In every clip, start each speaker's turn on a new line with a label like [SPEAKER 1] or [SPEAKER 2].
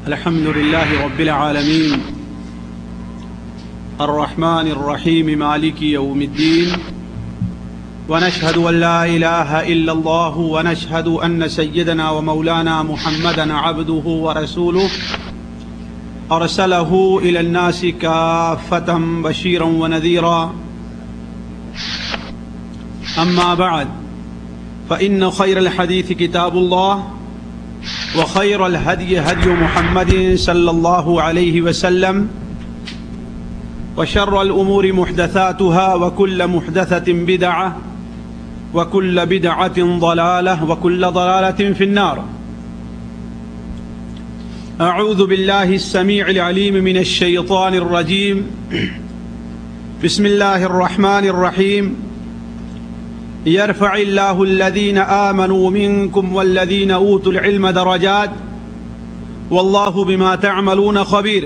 [SPEAKER 1] الحمد لله رب العالمين الرحمن الرحيم مالك يوم الدين ونشهد أن لا إله إلا الله ونشهد أن سيدنا ومولانا محمدا عبده ورسوله أرسله إلى الناس كافة بشيرا ونذيرا أما بعد فإن خير الحديث كتاب الله وخير الهدي هدي محمد صلى الله عليه وسلم وشر الأمور محدثاتها وكل محدثة بدعة وكل بدعة ضلالة وكل ضلالة في النار. أعوذ بالله السميع العليم من الشيطان الرجيم. بسم الله الرحمن الرحيم. يرفع الله الذين آمنوا منكم والذين أوتوا العلم درجات والله بما تعملون خبير.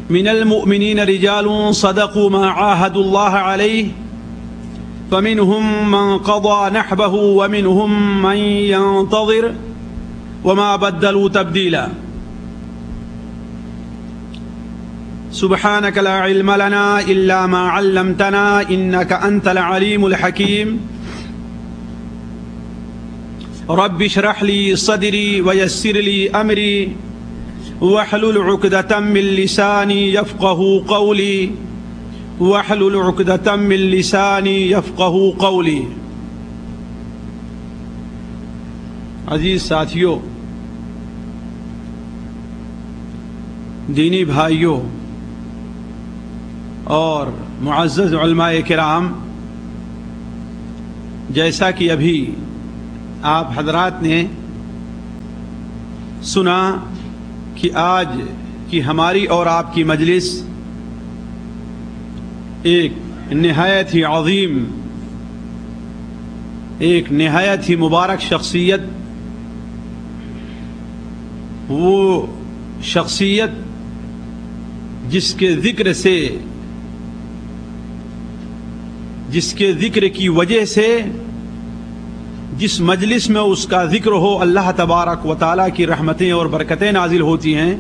[SPEAKER 1] من المؤمنين رجال صدقوا ما عاهدوا الله عليه فمنهم من قضى نحبه ومنهم من ينتظر وما بدلوا تبديلا. سبحانك لا علم لنا إلا ما علمتنا إنك أنت العليم الحكيم. رب اشرح لي صدري ويسر لي أمري واحلل عقدة من لساني يفقه قولي واحلل عقدة من لساني يفقه قولي. عزیز ساتھیوں، دینی بھائیوں اور معزز علماء کرام، جیسا کہ ابھی آپ حضرات نے سنا کہ آج کی ہماری اور آپ کی مجلس ایک نہایت ہی عظیم، ایک نہایت ہی مبارک شخصیت، وہ شخصیت جس کے ذکر کی وجہ سے جس مجلس میں اس کا ذکر ہو اللہ تبارک و تعالیٰ کی رحمتیں اور برکتیں نازل ہوتی ہیں،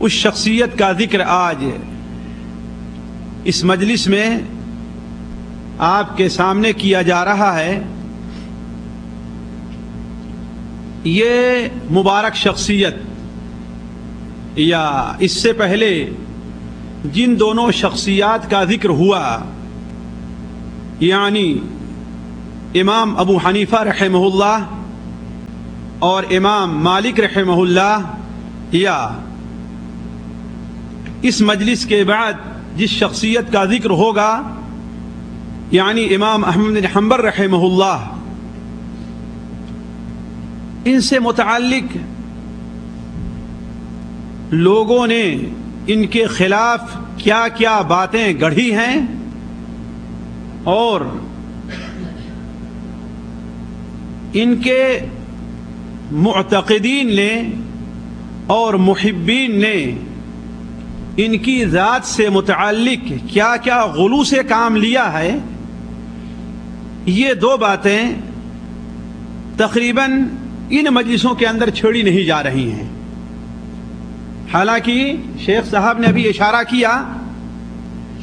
[SPEAKER 1] اس شخصیت کا ذکر آج اس مجلس میں آپ کے سامنے کیا جا رہا ہے. یہ مبارک شخصیت یا اس سے پہلے جن دونوں شخصیات کا ذکر ہوا، یعنی امام ابو حنیفہ رحمہ اللہ اور امام مالک رحمہ اللہ، یا اس مجلس کے بعد جس شخصیت کا ذکر ہوگا یعنی امام احمد بن حنبل رحمہ اللہ، ان سے متعلق لوگوں نے ان کے خلاف کیا کیا باتیں گڑھی ہیں اور ان کے معتقدین نے اور محبین نے ان کی ذات سے متعلق کیا کیا غلو سے کام لیا ہے، یہ دو باتیں تقریباً ان مجلسوں کے اندر چھیڑی نہیں جا رہی ہیں. حالانکہ شیخ صاحب نے ابھی اشارہ کیا،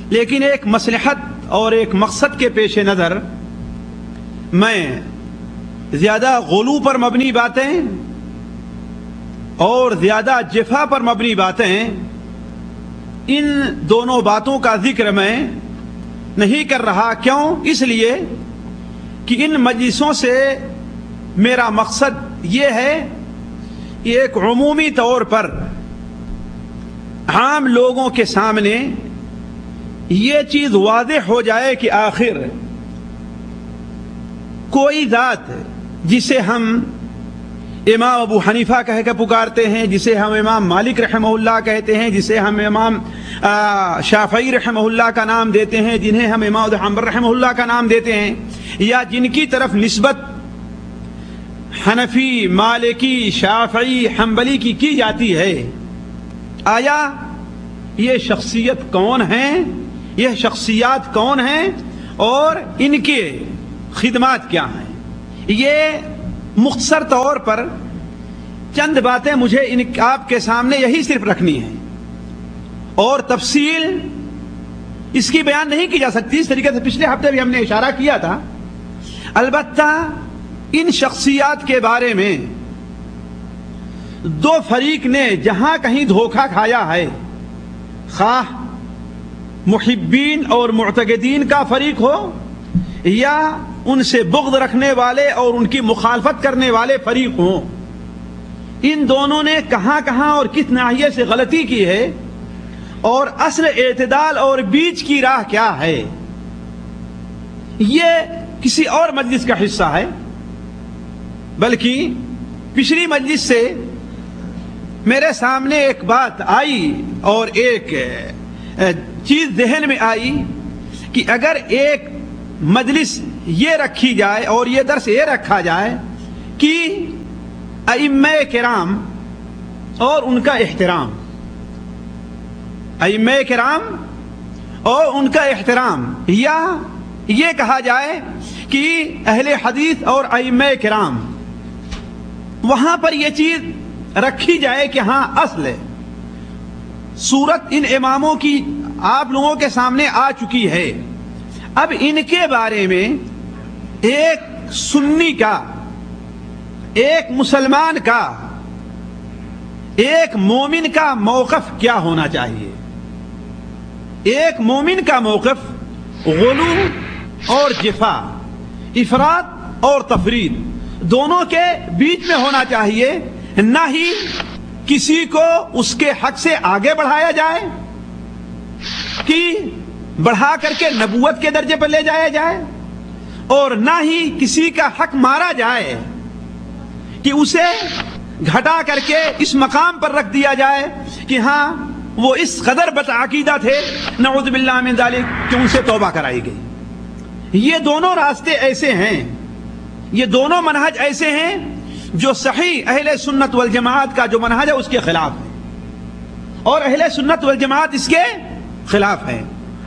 [SPEAKER 1] لیکن ایک مصلحت اور ایک مقصد کے پیش نظر میں زیادہ غلو پر مبنی باتیں اور زیادہ جفا پر مبنی باتیں، ان دونوں باتوں کا ذکر میں نہیں کر رہا. کیوں؟ اس لیے کہ ان مجلسوں سے میرا مقصد یہ ہے کہ ایک عمومی طور پر عام لوگوں کے سامنے یہ چیز واضح ہو جائے کہ آخر کوئی ذات جسے ہم امام ابو حنیفہ کہہ کے پکارتے ہیں، جسے ہم امام مالک رحمہ اللہ کہتے ہیں، جسے ہم امام شافعی رحمہ اللہ کا نام دیتے ہیں، جنہیں ہم امام حنبل رحمہ اللہ کا نام دیتے ہیں، یا جن کی طرف نسبت حنفی، مالکی، شافعی، حنبلی کی جاتی ہے، آیا یہ شخصیت کون ہیں، یہ شخصیات کون ہیں اور ان کے خدمات کیا ہیں؟ یہ مختصر طور پر چند باتیں مجھے آپ کے سامنے یہی صرف رکھنی ہیں، اور تفصیل اس کی بیان نہیں کی جا سکتی، اس طریقے سے پچھلے ہفتے بھی ہم نے اشارہ کیا تھا۔ البتہ ان شخصیات کے بارے میں دو فریق نے جہاں کہیں دھوکہ کھایا ہے، خواہ محبین اور معتقدین کا فریق ہو یا ان سے بغض رکھنے والے اور ان کی مخالفت کرنے والے فریق ہوں، ان دونوں نے کہاں کہاں اور کس ناحیے سے غلطی کی ہے، اور اصل اعتدال اور بیچ کی راہ کیا ہے، یہ کسی اور مجلس کا حصہ ہے۔ بلکہ پچھلی مجلس سے میرے سامنے ایک بات آئی اور ایک چیز ذہن میں آئی کہ اگر ایک مجلس یہ رکھی جائے اور یہ درس یہ رکھا جائے کہ ائمہ کرام اور ان کا احترام، ائمہ کرام اور ان کا احترام، یا یہ کہا جائے کہ اہل حدیث اور ائمہ کرام، وہاں پر یہ چیز رکھی جائے کہ ہاں اصل ہے، صورت ان اماموں کی آپ لوگوں کے سامنے آ چکی ہے، اب ان کے بارے میں ایک سنی کا، ایک مسلمان کا، ایک مومن کا موقف کیا ہونا چاہیے۔ ایک مومن کا موقف غلو اور جفا، افراط اور تفرید دونوں کے بیچ میں ہونا چاہیے، نہ ہی کسی کو اس کے حق سے آگے بڑھایا جائے کہ بڑھا کر کے نبوت کے درجے پر لے جایا جائے، اور نہ ہی کسی کا حق مارا جائے کہ اسے گھٹا کر کے اس مقام پر رکھ دیا جائے کہ ہاں وہ اس قدر بدعقیدہ تھے نعوذ باللہ من ذالک کہ ان سے توبہ کرائی گئی۔ یہ دونوں راستے ایسے ہیں، یہ دونوں منہج ایسے ہیں جو صحیح اہل سنت والجماعت کا جو منہج ہے اس کے خلاف ہے، اور اہل سنت والجماعت اس کے خلاف ہے۔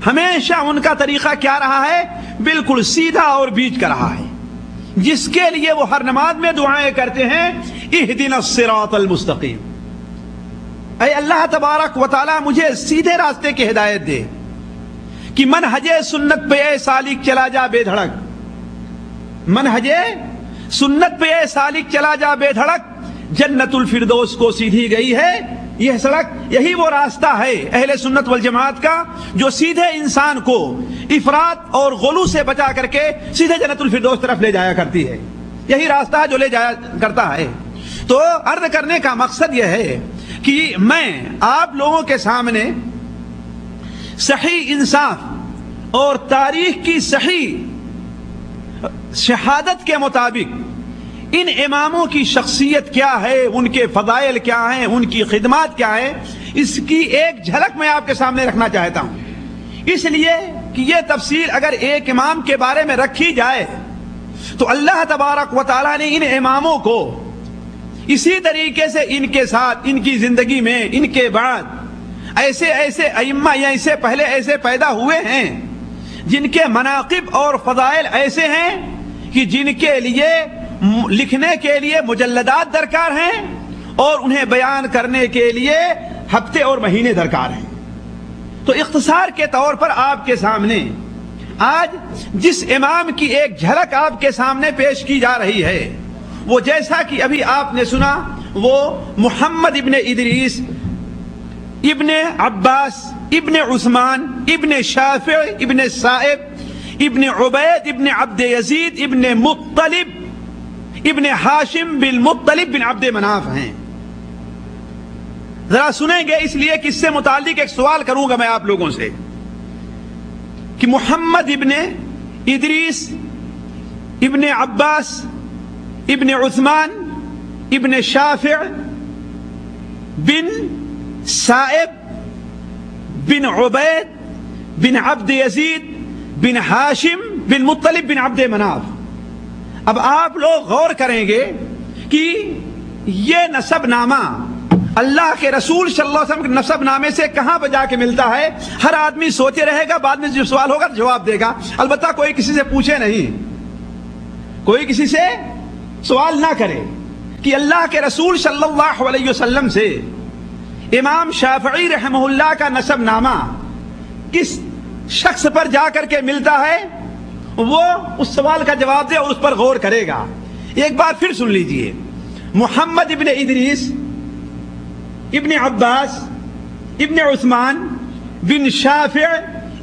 [SPEAKER 1] ہمیشہ ان کا طریقہ کیا رہا ہے؟ بالکل سیدھا اور بیچ کا رہا ہے، جس کے لیے وہ ہر نماز میں دعائیں کرتے ہیں، اہدنا الصراط المستقیم، اے اللہ تبارک و تعالی مجھے سیدھے راستے کی ہدایت دے، کہ منہج سنت پہ اے سالک چلا جا بے دھڑک، منہج سنت پہ اے سالک چلا جا بے دھڑک، جنت الفردوس کو سیدھی گئی ہے یہ سڑک، یہی وہ راستہ ہے اہل سنت والجماعت کا جو سیدھے انسان کو افراط اور غلو سے بچا کر کے سیدھے جنت الفردوس طرف لے جایا کرتی ہے، یہی راستہ ہے جو لے جایا کرتا ہے۔ تو عرض کرنے کا مقصد یہ ہے کہ میں آپ لوگوں کے سامنے صحیح انصاف اور تاریخ کی صحیح شہادت کے مطابق ان اماموں کی شخصیت کیا ہے، ان کے فضائل کیا ہیں، ان کی خدمات کیا ہے، اس کی ایک جھلک میں آپ کے سامنے رکھنا چاہتا ہوں، اس لیے کہ یہ تفصیل اگر ایک امام کے بارے میں رکھی جائے تو اللہ تبارک و تعالیٰ نے ان اماموں کو اسی طریقے سے ان کے ساتھ، ان کی زندگی میں، ان کے بعد ایسے ایسے ائمہ یا اسے پہلے ایسے پیدا ہوئے ہیں جن کے مناقب اور فضائل ایسے ہیں کہ جن کے لیے لکھنے کے لیے مجلدات درکار ہیں اور انہیں بیان کرنے کے لیے ہفتے اور مہینے درکار ہیں۔ تو اختصار کے طور پر آپ کے سامنے آج جس امام کی ایک جھلک آپ کے سامنے پیش کی جا رہی ہے وہ جیسا کہ ابھی آپ نے سنا، وہ محمد ابن ادریس ابن عباس ابن عثمان ابن شافع ابن صائب ابن عبید ابن عبد یزید ابن مطلب ابن ہاشم بن مطلب بن عبد مناف ہیں۔ ذرا سنیں گے اس لیے کہ اس سے متعلق ایک سوال کروں گا میں آپ لوگوں سے کہ محمد ابن ادریس ابن عباس ابن عثمان ابن شافع بن صائب بن عبید بن عبد یزید بن ہاشم بن مطلب بن عبد مناف، اب آپ لوگ غور کریں گے کہ یہ نسب نامہ اللہ کے رسول صلی اللہ علیہ وسلم کے نسب نامے سے کہاں پہ جا کے ملتا ہے؟ ہر آدمی سوچے رہے گا، بعد میں جو سوال ہوگا جواب دے گا، البتہ کوئی کسی سے پوچھے نہیں، کوئی کسی سے سوال نہ کرے کہ اللہ کے رسول صلی اللہ علیہ وسلم سے امام شافعی رحمہ اللہ کا نسب نامہ کس شخص پر جا کر کے ملتا ہے، وہ اس سوال کا جواب دے اور اس پر غور کرے گا۔ ایک بار پھر سن لیجئے، محمد ابن ادریس ابن عباس ابن عثمان بن شافع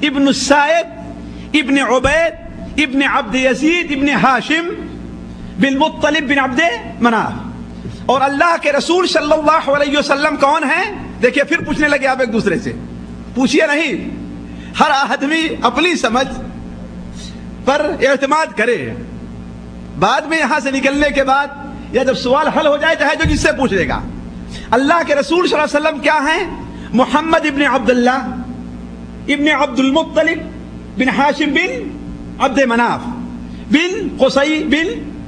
[SPEAKER 1] ابن السائب ابن عبید ابن عبد یزید ابن ہاشم بن مطلب بن عبد مناف۔ اور اللہ کے رسول صلی اللہ علیہ وسلم کون ہیں؟ دیکھیے پھر پوچھنے لگے آپ ایک دوسرے سے، پوچھئے نہیں، ہر آدمی اپنی سمجھ پر اعتماد کرے، بعد میں یہاں سے نکلنے کے بعد یا جب سوال حل ہو جائے چاہے جو جس سے پوچھ لے گا۔ اللہ کے رسول صلی اللہ علیہ وسلم کیا ہیں؟ محمد ابن عبداللہ ابن عبد المطلب بن ہاشم بن عبد مناف بن قصی بن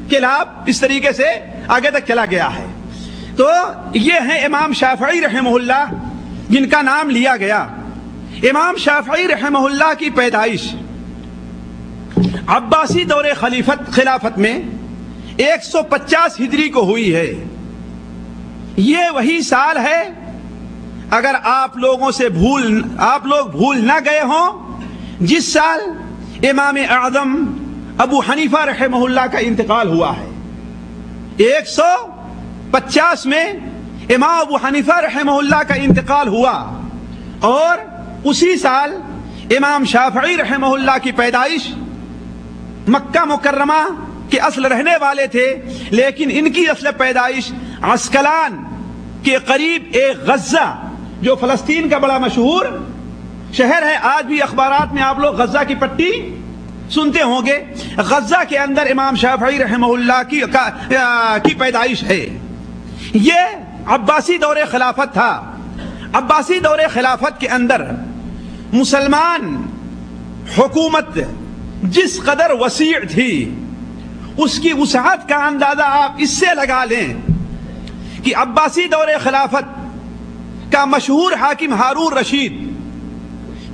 [SPEAKER 1] کلاب، اس طریقے سے آگے تک چلا گیا ہے۔ تو یہ ہیں امام شافعی رحمہ اللہ جن کا نام لیا گیا۔ امام شافعی رحمہ اللہ کی پیدائش عباسی دور خلافت میں 150 ہجری کو ہوئی ہے۔ یہ وہی سال ہے، اگر آپ لوگ بھول نہ گئے ہوں، جس سال امام اعظم ابو حنیفہ رحمہ اللہ کا انتقال ہوا ہے۔ 150 میں امام ابو حنیفہ رحمہ اللہ کا انتقال ہوا، اور اسی سال امام شافعی رحمہ اللہ کی پیدائش۔ مکہ مکرمہ کے اصل رہنے والے تھے، لیکن ان کی اصل پیدائش عسقلان کے قریب ایک غزہ، جو فلسطین کا بڑا مشہور شہر ہے، آج بھی اخبارات میں آپ لوگ غزہ کی پٹی سنتے ہوں گے، غزہ کے اندر امام شافعی رحمہ اللہ کی پیدائش ہے۔ یہ عباسی دور خلافت تھا۔ عباسی دور خلافت کے اندر مسلمان حکومت جس قدر وسیع تھی، اس کی وسعت کا اندازہ آپ اس سے لگا لیں کہ عباسی دور خلافت کا مشہور حاکم ہارون رشید،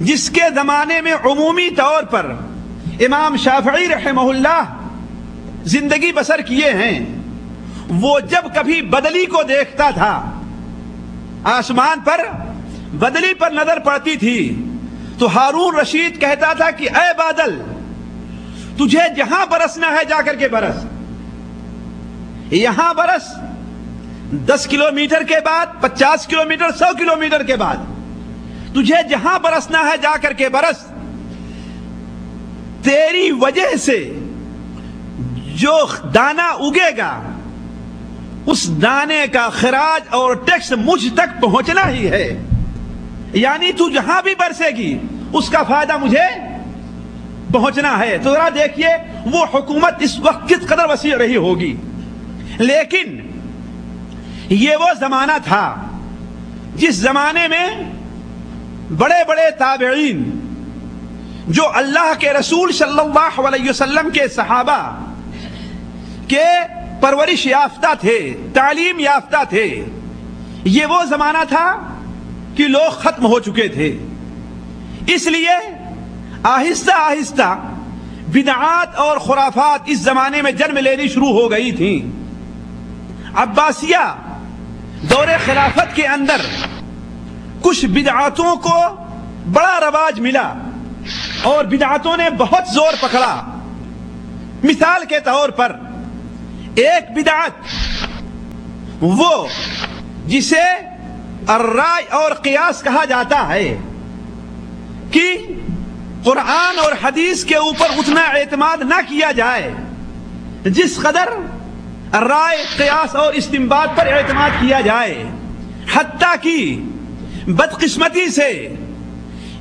[SPEAKER 1] جس کے زمانے میں عمومی طور پر امام شافعی رحمہ اللہ زندگی بسر کیے ہیں، وہ جب کبھی بدلی کو دیکھتا تھا، آسمان پر بدلی پر نظر پڑتی تھی، تو ہارون رشید کہتا تھا کہ اے بادل، تجھے جہاں برسنا ہے جا کر کے برس، یہاں برس، 10 کلومیٹر کے بعد، 50 کلومیٹر، 100 کلومیٹر کے بعد، تجھے جہاں برسنا ہے جا کر کے برس، تیری وجہ سے جو دانہ اگے گا اس دانے کا خراج اور ٹیکس مجھ تک پہنچنا ہی ہے، یعنی تو جہاں بھی برسے گی اس کا فائدہ مجھے پہنچنا ہے۔ تو ذرا دیکھیے وہ حکومت اس وقت کس قدر وسیع رہی ہوگی۔ لیکن یہ وہ زمانہ تھا جس زمانے میں بڑے بڑے تابعین، جو اللہ کے رسول صلی اللہ علیہ وسلم کے صحابہ کے پرورش یافتہ تھے، تعلیم یافتہ تھے، یہ وہ زمانہ تھا کہ لوگ ختم ہو چکے تھے۔ اس لیے آہستہ آہستہ بدعات اور خرافات اس زمانے میں جنم لینی شروع ہو گئی تھیں۔ عباسیہ دور خلافت کے اندر کچھ بدعاتوں کو بڑا رواج ملا اور بدعاتوں نے بہت زور پکڑا۔ مثال کے طور پر ایک بدعت وہ جسے الرائے اور قیاس کہا جاتا ہے، کہ قرآن اور حدیث کے اوپر اتنا اعتماد نہ کیا جائے جس قدر رائے، قیاس اور استنباط پر اعتماد کیا جائے۔ حتیٰ کہ بدقسمتی سے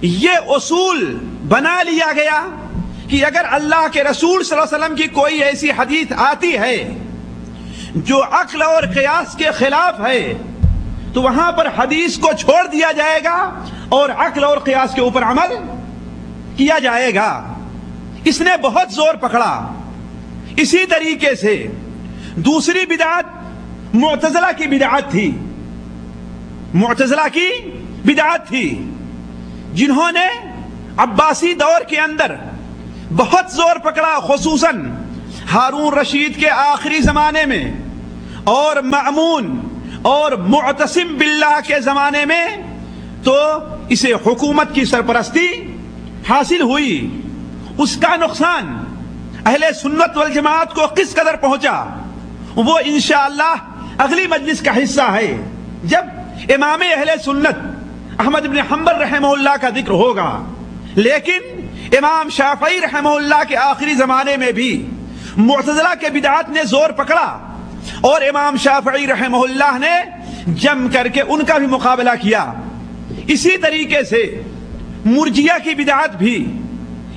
[SPEAKER 1] یہ اصول بنا لیا گیا کہ اگر اللہ کے رسول صلی اللہ علیہ وسلم کی کوئی ایسی حدیث آتی ہے جو عقل اور قیاس کے خلاف ہے، تو وہاں پر حدیث کو چھوڑ دیا جائے گا اور عقل اور قیاس کے اوپر عمل کیا جائے گا۔ اس نے بہت زور پکڑا۔ اسی طریقے سے دوسری بدعت معتزلہ کی بدعت تھی، معتزلہ کی بدعت تھی، جنہوں نے عباسی دور کے اندر بہت زور پکڑا، خصوصاً ہارون رشید کے آخری زمانے میں اور مأمون اور معتصم باللہ کے زمانے میں تو اسے حکومت کی سرپرستی حاصل ہوئی. اس کا نقصان اہل سنت والجماعت کو کس قدر پہنچا وہ انشاءاللہ اگلی مجلس کا حصہ ہے، جب امام اہل سنت احمد بن حنبل رحمہ اللہ کا ذکر ہوگا. لیکن امام شافعی رحمہ اللہ کے آخری زمانے میں بھی معتزلہ کے بدعات نے زور پکڑا اور امام شافعی رحمہ اللہ نے جم کر کے ان کا بھی مقابلہ کیا. اسی طریقے سے مرجیہ کی بدعات بھی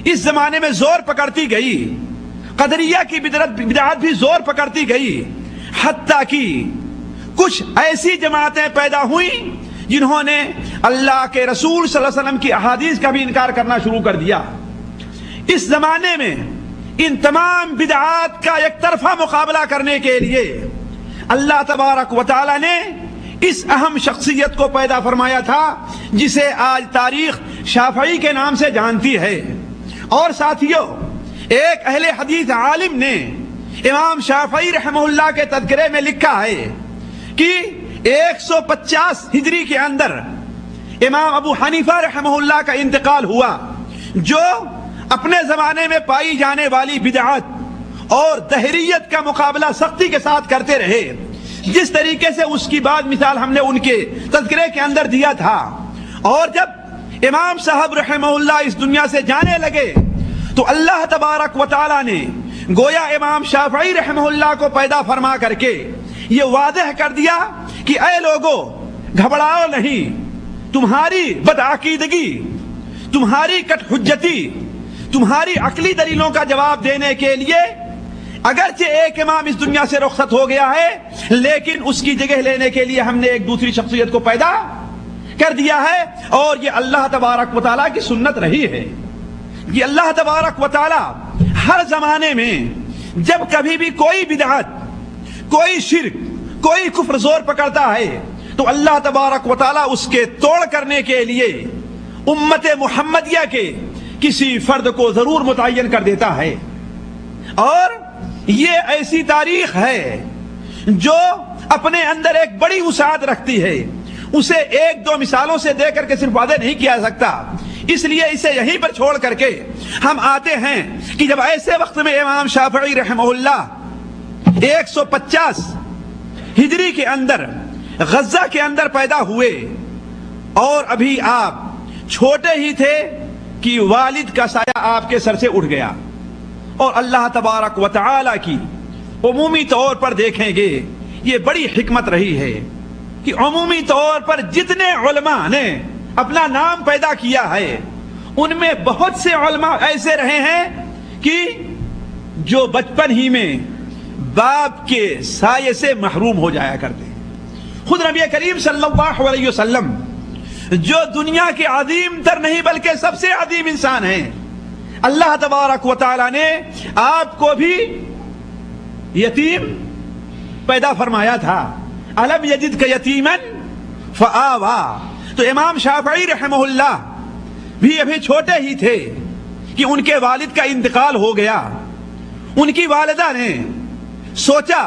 [SPEAKER 1] اس زمانے میں زور پکڑتی گئی، قدریہ کی بدعات بھی زور پکڑتی گئی، حتیٰ کہ کچھ ایسی جماعتیں پیدا ہوئیں جنہوں نے اللہ کے رسول صلی اللہ علیہ وسلم کی احادیث کا بھی انکار کرنا شروع کر دیا. اس زمانے میں ان تمام بدعات کا ایک طرفہ مقابلہ کرنے کے لیے اللہ تبارک و تعالی نے اس اہم شخصیت کو پیدا فرمایا تھا جسے آج تاریخ شافعی کے نام سے جانتی ہے. اور ساتھیوں، ایک اہل حدیث عالم نے امام شافعی رحمہ اللہ کے تذکرے میں لکھا ہے کہ 150 ہجری کے اندر امام ابو حنیفہ رحمہ اللہ کا انتقال ہوا، جو اپنے زمانے میں پائی جانے والی بدعات اور دہریت کا مقابلہ سختی کے ساتھ کرتے رہے، جس طریقے سے اس کی بعد مثال ہم نے ان کے تذکرے کے اندر دیا تھا. اور جب امام صاحب رحمہ اللہ اس دنیا سے جانے لگے تو اللہ تبارک و تعالی نے گویا امام شافعی رحمہ اللہ کو پیدا فرما کر کے یہ واضح کر دیا کہ اے لوگو، گھبراؤ نہیں، تمہاری بدعقیدگی، تمہاری کٹ حجتی، تمہاری عقلی دلیلوں کا جواب دینے کے لیے اگرچہ ایک امام اس دنیا سے رخصت ہو گیا ہے، لیکن اس کی جگہ لینے کے لیے ہم نے ایک دوسری شخصیت کو پیدا کر دیا ہے. اور یہ اللہ تبارک و تعالیٰ کی سنت رہی ہے. یہ اللہ تبارک و تعالیٰ ہر زمانے میں جب کبھی بھی کوئی بدعت، کوئی شرک، کوئی کفر زور پکڑتا ہے تو اللہ تبارک و تعالیٰ اس کے توڑ کرنے کے لیے امت محمدیہ کے کسی فرد کو ضرور متعین کر دیتا ہے. اور یہ ایسی تاریخ ہے جو اپنے اندر ایک بڑی وسعت رکھتی ہے، اسے ایک دو مثالوں سے دے کر کے صرف واضح نہیں کیا سکتا. اس لیے اسے یہیں پر چھوڑ کر کے ہم آتے ہیں کہ جب ایسے وقت میں امام شافعی رحمہ اللہ 150 ہجری کے اندر غزہ کے اندر پیدا ہوئے اور ابھی آپ چھوٹے ہی تھے کہ والد کا سایہ آپ کے سر سے اٹھ گیا. اور اللہ تبارک و تعالی کی عمومی طور پر دیکھیں گے یہ بڑی حکمت رہی ہے کہ عمومی طور پر جتنے علماء نے اپنا نام پیدا کیا ہے ان میں بہت سے علماء ایسے رہے ہیں کہ جو بچپن ہی میں باپ کے سائے سے محروم ہو جایا کرتے ہیں. خود نبی کریم صلی اللہ علیہ وسلم جو دنیا کے عظیم تر نہیں بلکہ سب سے عظیم انسان ہیں، اللہ تبارک و تعالی نے آپ کو بھی یتیم پیدا فرمایا تھا. الم یجدک یتیما فآوا. تو امام شافعی رحمہ اللہ بھی ابھی چھوٹے ہی تھے کہ ان کے والد کا انتقال ہو گیا. ان کی والدہ نے سوچا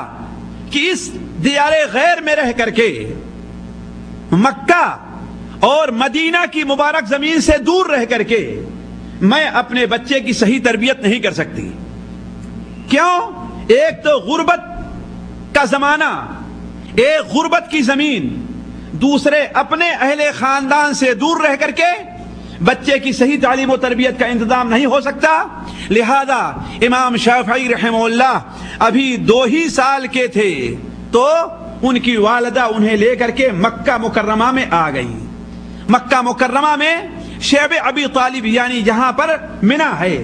[SPEAKER 1] کہ اس دیار غیر میں رہ کر کے مکہ اور مدینہ کی مبارک زمین سے دور رہ کر کے میں اپنے بچے کی صحیح تربیت نہیں کر سکتی. کیوں؟ ایک تو غربت کا زمانہ، ایک غربت کی زمین، دوسرے اپنے اہل خاندان سے دور رہ کر کے بچے کی صحیح تعلیم و تربیت کا انتظام نہیں ہو سکتا. لہذا امام شافعی رحمہ اللہ ابھی 2 ہی سال کے تھے تو ان کی والدہ انہیں لے کر کے مکہ مکرمہ میں آ گئی. مکہ مکرمہ میں شیب ابی طالب یعنی جہاں پر منی ہے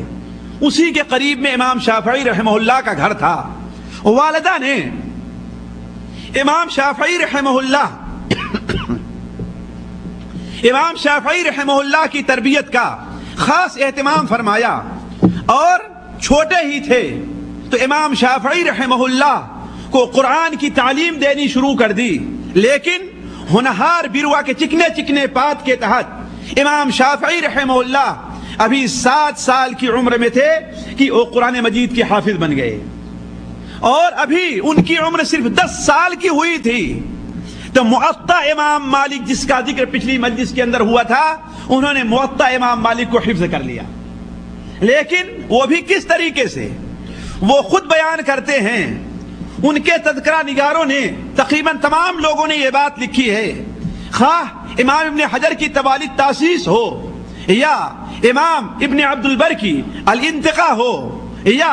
[SPEAKER 1] اسی کے قریب میں امام شافعی رحمہ اللہ کا گھر تھا. والدہ نے امام شافعی رحمہ اللہ کی تربیت کا خاص اہتمام فرمایا. اور چھوٹے ہی تھے تو امام شافعی رحمہ اللہ کو قرآن کی تعلیم دینی شروع کر دی. لیکن ہونہار بروا کے چکنے چکنے پات کے تحت امام شافعی رحمہ اللہ ابھی 7 سال کی عمر میں تھے کہ وہ قرآن مجید کے حافظ بن گئے. اور ابھی ان کی عمر صرف 10 سال کی ہوئی تھی تو موطا امام مالک جس کا ذکر پچھلی مجلس کے اندر ہوا تھا، انہوں نے موطا امام مالک کو حفظ کر لیا. لیکن وہ بھی کس طریقے سے؟ وہ خود بیان کرتے ہیں، ان کے تذکرہ نگاروں نے تقریباً تمام لوگوں نے یہ بات لکھی ہے، خواہ امام ابن حجر کی تبالد تاسیس ہو یا امام ابن عبد البر کی الانتقاء ہو یا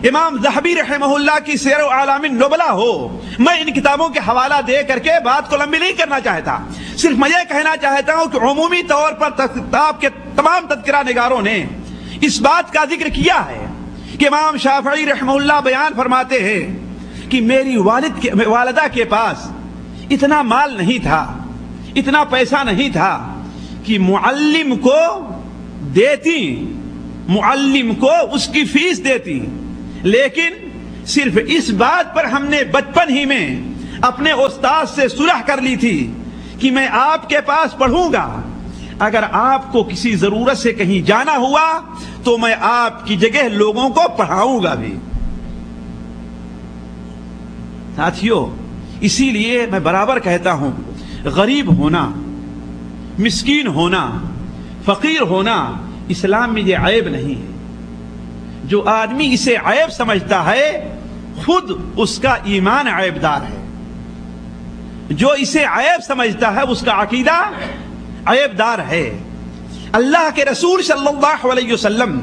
[SPEAKER 1] امام ذہبی رحمہ اللہ کی سیر اعلام النبلاء ہو. میں ان کتابوں کے حوالہ دے کر کے بات کو لمبی نہیں کرنا چاہتا، صرف میں یہ کہنا چاہتا ہوں کہ عمومی طور پر کتاب کے تمام تذکرہ نگاروں نے اس بات کا ذکر کیا ہے کہ امام شافعی رحمہ اللہ بیان فرماتے ہیں کہ میری والدہ کے پاس اتنا مال نہیں تھا، اتنا پیسہ نہیں تھا کہ معلم کو دیتی، معلم کو اس کی فیس دیتی، لیکن صرف اس بات پر ہم نے بچپن ہی میں اپنے استاد سے صلح کر لی تھی کہ میں آپ کے پاس پڑھوں گا، اگر آپ کو کسی ضرورت سے کہیں جانا ہوا تو میں آپ کی جگہ لوگوں کو پڑھاؤں گا بھی. ساتھیو، اسی لیے میں برابر کہتا ہوں، غریب ہونا، مسکین ہونا، فقیر ہونا اسلام میں یہ عیب نہیں ہے. جو آدمی اسے عیب سمجھتا ہے خود اس کا ایمان عیب دار ہے. جو اسے عیب سمجھتا ہے اس کا عقیدہ عیب دار ہے. اللہ کے رسول صلی اللہ علیہ وسلم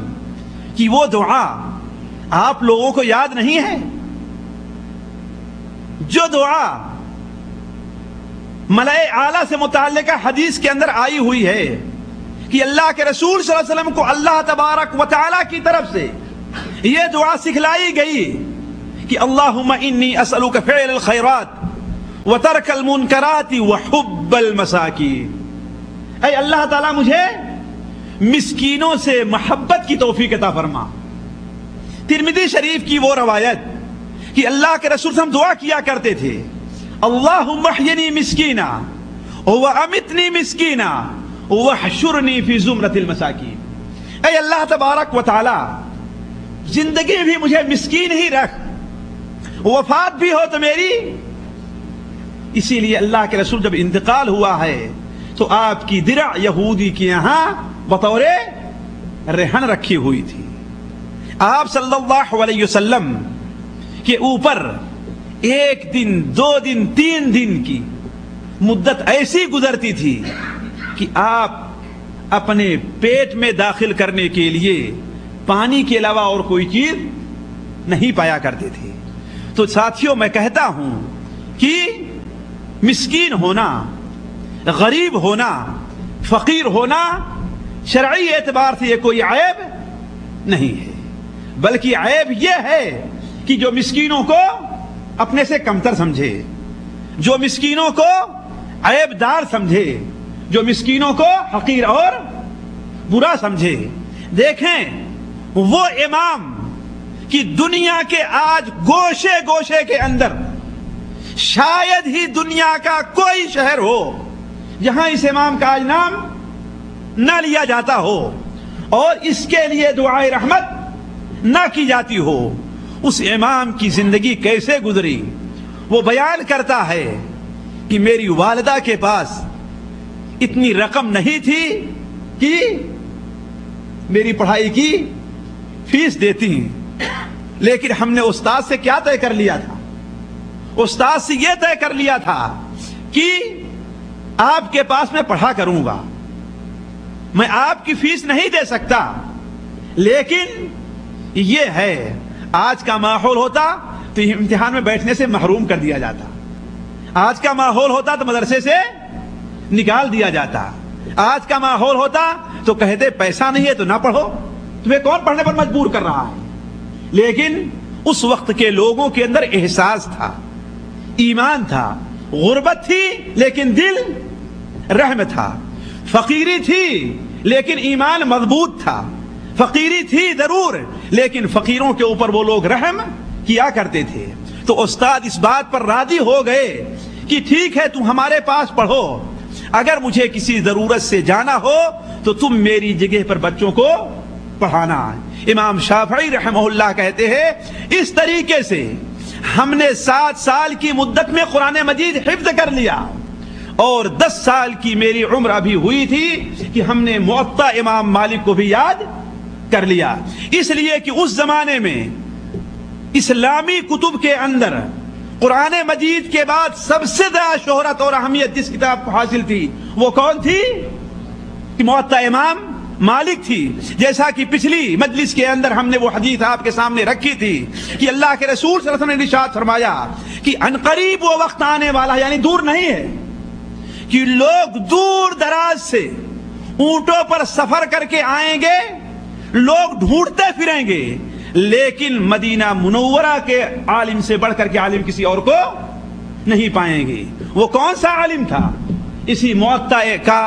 [SPEAKER 1] کی وہ دعا آپ لوگوں کو یاد نہیں ہے؟ جو دعا ملائے اعلیٰ سے متعلقہ حدیث کے اندر آئی ہوئی ہے کہ اللہ کے رسول صلی اللہ علیہ وسلم کو اللہ تبارک و تعالیٰ کی طرف سے یہ دعا سکھلائی گئی کہ اللہم انی اسألک فعل الخیرات وترک المنکرات وحب المساکین. اے اللہ تعالیٰ مجھے مسکینوں سے محبت کی توفیق عطا فرما. ترمذی شریف کی وہ روایت کہ اللہ کے رسول صلی اللہ علیہ وسلم دعا کیا کرتے تھے، اللہم احینی مسکینا وامیتنی مسکینا واحشرنی فی زمرۃ المساکین. اے اللہ تبارک و تعالی زندگی بھی مجھے مسکین ہی رکھ، وفات بھی ہو تو میری. اسی لیے اللہ کے رسول جب انتقال ہوا ہے تو آپ کی درع یہودی کے یہاں بطور رہن رکھی ہوئی تھی. آپ صلی اللہ علیہ وسلم کے اوپر 1 دن 2 دن 3 دن کی مدت ایسی گزرتی تھی کہ آپ اپنے پیٹ میں داخل کرنے کے لیے پانی کے علاوہ اور کوئی چیز نہیں پایا کرتے تھے. تو ساتھیوں، میں کہتا ہوں کہ مسکین ہونا، غریب ہونا، فقیر ہونا شرعی اعتبار سے یہ کوئی عیب نہیں ہے، بلکہ عیب یہ ہے کہ جو مسکینوں کو اپنے سے کمتر سمجھے، جو مسکینوں کو عیب دار سمجھے، جو مسکینوں کو حقیر اور برا سمجھے. دیکھیں، وہ امام کہ دنیا کے آج گوشے گوشے کے اندر شاید ہی دنیا کا کوئی شہر ہو جہاں اس امام کا آج نام نہ لیا جاتا ہو اور اس کے لیے دعائے رحمت نہ کی جاتی ہو. اس امام کی زندگی کیسے گزری وہ بیان کرتا ہے کہ میری والدہ کے پاس اتنی رقم نہیں تھی کہ میری پڑھائی کی فیس دیتی، لیکن ہم نے استاد سے کیا طے کر لیا تھا؟ استاد سے یہ طے کر لیا تھا کہ آپ کے پاس میں پڑھا کروں گا، میں آپ کی فیس نہیں دے سکتا. لیکن یہ ہے، آج کا ماحول ہوتا تو امتحان میں بیٹھنے سے محروم کر دیا جاتا، آج کا ماحول ہوتا تو مدرسے سے نکال دیا جاتا، آج کا ماحول ہوتا تو کہتے پیسہ نہیں ہے تو نہ پڑھو، تمہیں کون پڑھنے پر مجبور کر رہا ہے. لیکن اس وقت کے لوگوں کے اندر احساس تھا، ایمان تھا، غربت تھی لیکن دل رحم تھا، فقیری تھی لیکن ایمان مضبوط تھا، فقیری تھی ضرور لیکن فقیروں کے اوپر وہ لوگ رحم کیا کرتے تھے. تو استاد اس بات پر راضی ہو گئے کہ ٹھیک ہے تم ہمارے پاس پڑھو، اگر مجھے کسی ضرورت سے جانا ہو تو تم میری جگہ پر بچوں کو پڑھانا. امام شافعی رحمہ اللہ کہتے ہیں اس طریقے سے ہم نے 7 سال کی مدت میں قرآن مجید حفظ کر لیا، اور 10 سال کی میری عمر ابھی ہوئی تھی کہ ہم نے موطا امام مالک کو بھی یاد کر لیا۔ اس لیے کہ اس زمانے میں اسلامی کتب کے اندر قرآن مجید کے بعد سب سے زیادہ شہرت اور اہمیت جس کتاب کو حاصل تھی وہ کون تھی؟ کہ موطا امام مالک تھی۔ جیسا کہ پچھلی مجلس کے اندر ہم نے وہ حدیث آپ کے سامنے رکھی تھی کہ اللہ کے رسول صلی اللہ علیہ وسلم نے ارشاد فرمایا کہ عنقریب وہ وقت آنے والا، یعنی دور نہیں ہے، کہ لوگ دور دراز سے اونٹوں پر سفر کر کے آئیں گے، لوگ ڈھونڈتے پھریں گے، لیکن مدینہ منورہ کے عالم سے بڑھ کر کے عالم کسی اور کو نہیں پائیں گے۔ وہ کون سا عالم تھا؟ اسی موطا کا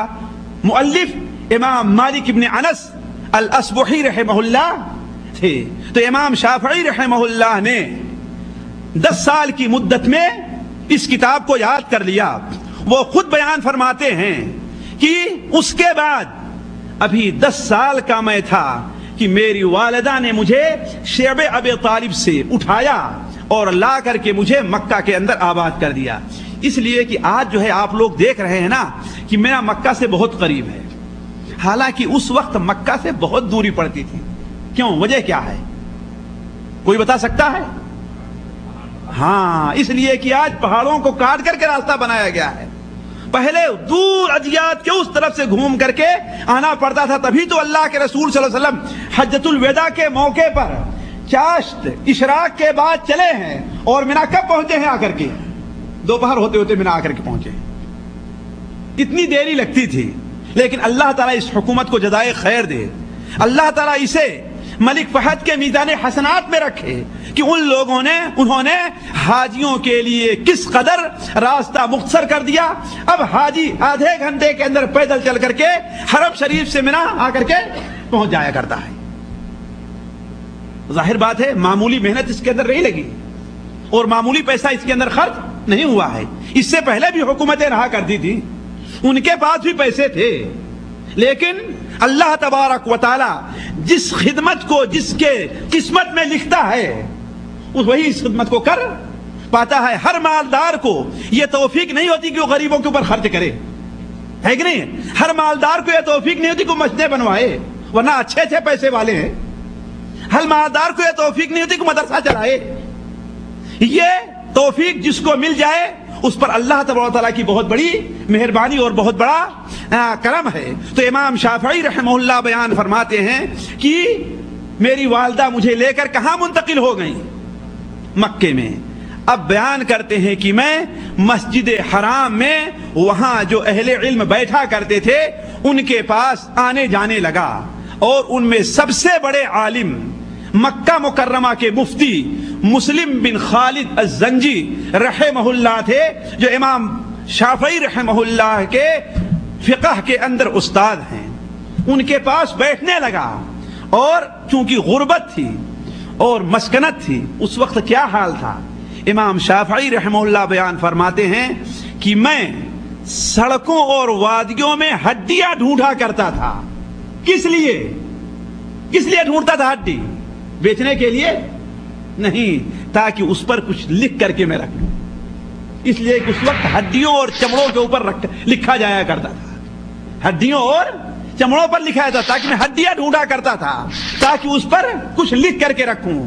[SPEAKER 1] مؤلف امام مالک ابن انس الاصبحی رحمہ اللہ تھے۔ تو امام شافعی رحمہ اللہ نے 10 سال کی مدت میں اس کتاب کو یاد کر لیا۔ وہ خود بیان فرماتے ہیں کہ اس کے بعد ابھی 10 سال کا میں تھا کہ میری والدہ نے مجھے شعب ابی طالب سے اٹھایا اور لا کر کے مجھے مکہ کے اندر آباد کر دیا۔ اس لیے کہ آج جو ہے آپ لوگ دیکھ رہے ہیں نا کہ میرا مکہ سے بہت قریب ہے، حالانکہ اس وقت مکہ سے بہت دوری پڑتی تھی۔ کیوں؟ وجہ کیا ہے؟ کوئی بتا سکتا ہے؟ ہاں، اس لیے کہ آج پہاڑوں کو کاٹ کر کے راستہ بنایا گیا ہے۔ پہلے دور ادیات کے اس طرف سے گھوم کر کے آنا پڑتا تھا، تبھی تو اللہ کے رسول صلی اللہ علیہ وسلم حجۃ الوداع کے موقع پر چاشت اشراق کے بعد چلے ہیں، اور مینا کب پہنچے ہیں؟ آ کر کے دوپہر ہوتے ہوتے مینا آ کر کے پہنچے۔ اتنی دیری لگتی تھی، لیکن اللہ تعالیٰ اس حکومت کو جزائے خیر دے، اللہ تعالیٰ اسے ملک فہد کے میزان حسنات میں رکھے کہ انہوں نے حاجیوں کے لیے کس قدر راستہ مختصر کر دیا۔ اب حاجی آدھے گھنٹے کے اندر پیدل چل کر کے حرم شریف سے مینا آ کر کے پہنچ جایا کرتا ہے۔ ظاہر بات ہے معمولی محنت اس کے اندر نہیں لگی اور معمولی پیسہ اس کے اندر خرچ نہیں ہوا ہے۔ اس سے پہلے بھی حکومتیں رہا کرتی تھی، ان کے پاس بھی پیسے تھے، لیکن اللہ تبارک و تعالی جس خدمت کو جس کے قسمت میں لکھتا ہے وہی اس خدمت کو کر پاتا ہے۔ ہر مالدار کو یہ توفیق نہیں ہوتی کہ وہ غریبوں کے اوپر خرچ کرے، ہے کہ نہیں؟ ہر مالدار کو یہ توفیق نہیں ہوتی کہ وہ مسجدیں بنوائے، ورنہ اچھے اچھے پیسے والے ہیں۔ ہر مالدار کو یہ توفیق نہیں ہوتی کہ مدرسہ چلائے۔ یہ توفیق جس کو مل جائے اس پر اللہ تبارک و تعالیٰ کی بہت بڑی مہربانی اور بہت بڑا کرم ہے۔ تو امام شافعی رحمہ اللہ بیان فرماتے ہیں کہ میری والدہ مجھے لے کر کہاں منتقل ہو گئیں؟ مکے میں۔ اب بیان کرتے ہیں کہ میں مسجد حرام میں وہاں جو اہل علم بیٹھا کرتے تھے ان کے پاس آنے جانے لگا، اور ان میں سب سے بڑے عالم مکہ مکرمہ کے مفتی مسلم بن خالد الزنجی رحمہ اللہ تھے، جو امام شافعی رحمہ اللہ کے فقہ کے اندر استاد ہیں۔ ان کے پاس بیٹھنے لگا، اور چونکہ غربت تھی اور مسکنت تھی، اس وقت کیا حال تھا؟ امام شافعی رحمہ اللہ بیان فرماتے ہیں کہ میں سڑکوں اور وادیوں میں ہڈیاں ڈھونڈا کرتا تھا۔ کس لیے ڈھونڈتا تھا ہڈی؟ بیچنے کے لیے نہیں، تاکہ اس پر کچھ لکھ کر کے میں رکھ لوں۔ اس لیے کہ اس وقت ہڈیوں اور چمڑوں کے اوپر لکھا جایا کرتا تھا، ہڈیوں اور چمڑوں پر لکھا جاتا، تاکہ میں ہڈیاں ڈھونڈا کرتا تھا تاکہ اس پر کچھ لکھ کر کے رکھوں۔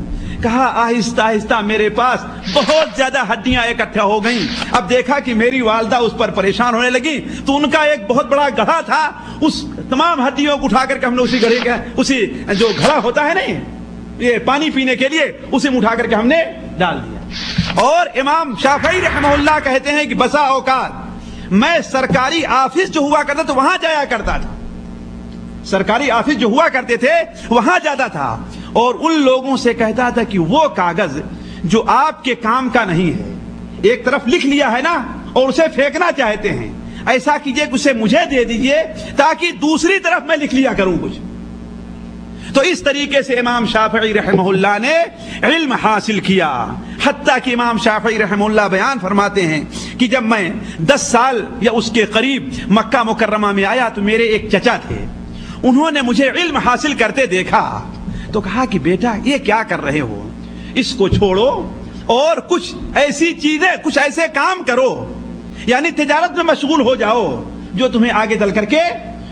[SPEAKER 1] کہا آہستہ آہستہ میرے پاس بہت زیادہ ہڈیاں اکٹھا ہو گئیں۔ اب دیکھا کہ میری والدہ اس پر پریشان ہونے لگی، تو ان کا ایک بہت بڑا گڑھا تھا، اس تمام ہڈیوں کو اٹھا کر کے ہم نے اسی گڑھے کا، اسی جو گھڑا ہوتا ہے نہیں یہ پانی پینے کے لیے، اسے اٹھا کر کے ہم نے ڈال دیا۔ اور امام شافعی رحمہ اللہ کہتے ہیں کہ بسا اوقات میں سرکاری آفس جو ہوا کرتا تو وہاں جایا کرتا تھا، سرکاری آفس جو ہوا کرتے تھے وہاں جاتا تھا، اور ان لوگوں سے کہتا تھا کہ وہ کاغذ جو آپ کے کام کا نہیں ہے، ایک طرف لکھ لیا ہے نا اور اسے پھینکنا چاہتے ہیں، ایسا کیجئے کہ اسے مجھے دے دیجئے تاکہ دوسری طرف میں لکھ لیا کروں کچھ۔ تو اس طریقے سے امام شافعی رحمہ اللہ نے علم حاصل کیا، حتیٰ کہ امام شافعی رحمہ اللہ بیان فرماتے ہیں کہ جب میں 10 سال یا اس کے قریب مکہ مکرمہ میں آیا تو میرے ایک چچا تھے، انہوں نے مجھے علم حاصل کرتے دیکھا تو کہا کہ بیٹا یہ کیا کر رہے ہو، اس کو چھوڑو اور کچھ ایسی چیزیں، کچھ ایسے کام کرو، یعنی تجارت میں مشغول ہو جاؤ جو تمہیں آگے چل کر کے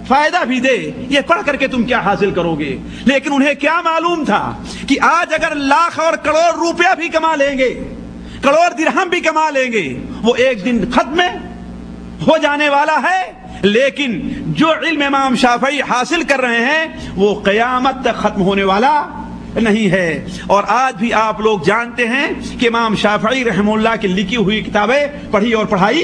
[SPEAKER 1] فائدہ بھی دے. یہ پڑھ کر کے تم کیا حاصل کرو گے؟ لیکن انہیں کیا معلوم تھا کہ آج اگر لاکھ اور کروڑ روپیہ بھی کما لیں گے، کروڑ درہم بھی کما لیں گے، وہ ایک دن ختم ہو جانے والا ہے. لیکن جو علم امام شافعی حاصل کر رہے ہیں وہ قیامت تک ختم ہونے والا نہیں ہے. اور آج بھی آپ لوگ جانتے ہیں کہ امام شافعی رحمہ اللہ کی لکھی ہوئی کتابیں پڑھی اور پڑھائی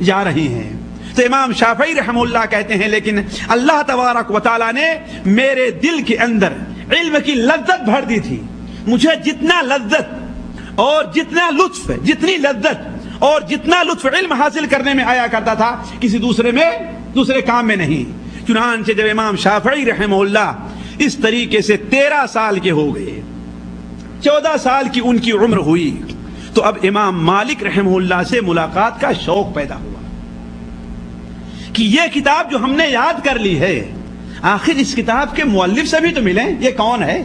[SPEAKER 1] جا رہی ہیں. تو امام شافعی رحمہ اللہ کہتے ہیں لیکن اللہ تبارک و تعالیٰ نے میرے دل کے اندر علم کی لذت بھر دی تھی. مجھے جتنا لذت اور جتنا لطف، جتنی لذت اور جتنا لطف علم حاصل کرنے میں آیا کرتا تھا کسی دوسرے کام میں نہیں. چنانچہ جب امام شافعی رحمہ اللہ اس طریقے سے 13 سال کے ہو گئے، 14 سال کی ان کی عمر ہوئی، تو اب امام مالک رحمہ اللہ سے ملاقات کا شوق پیدا ہوا کہ یہ کتاب جو ہم نے یاد کر لی ہے، آخر اس کتاب کے مؤلف سے بھی تو ملیں، یہ کون ہے؟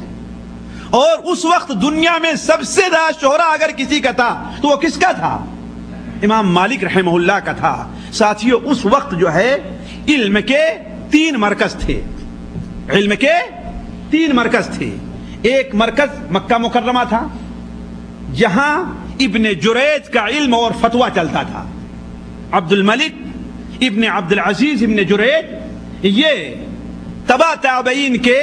[SPEAKER 1] اور اس وقت دنیا میں سب سے زیادہ شہرہ اگر کسی کا تھا تو وہ کس کا تھا؟ امام مالک رحمہ اللہ کا تھا. ساتھیو اس وقت جو ہے علم کے 3 مرکز تھے. علم کے 3 مرکز تھے. ایک مرکز مکہ مکرمہ تھا جہاں ابن جریج کا علم اور فتویٰ چلتا تھا. عبد الملک ابن عبد العزیز ابن جریج یہ تبع تابعین کے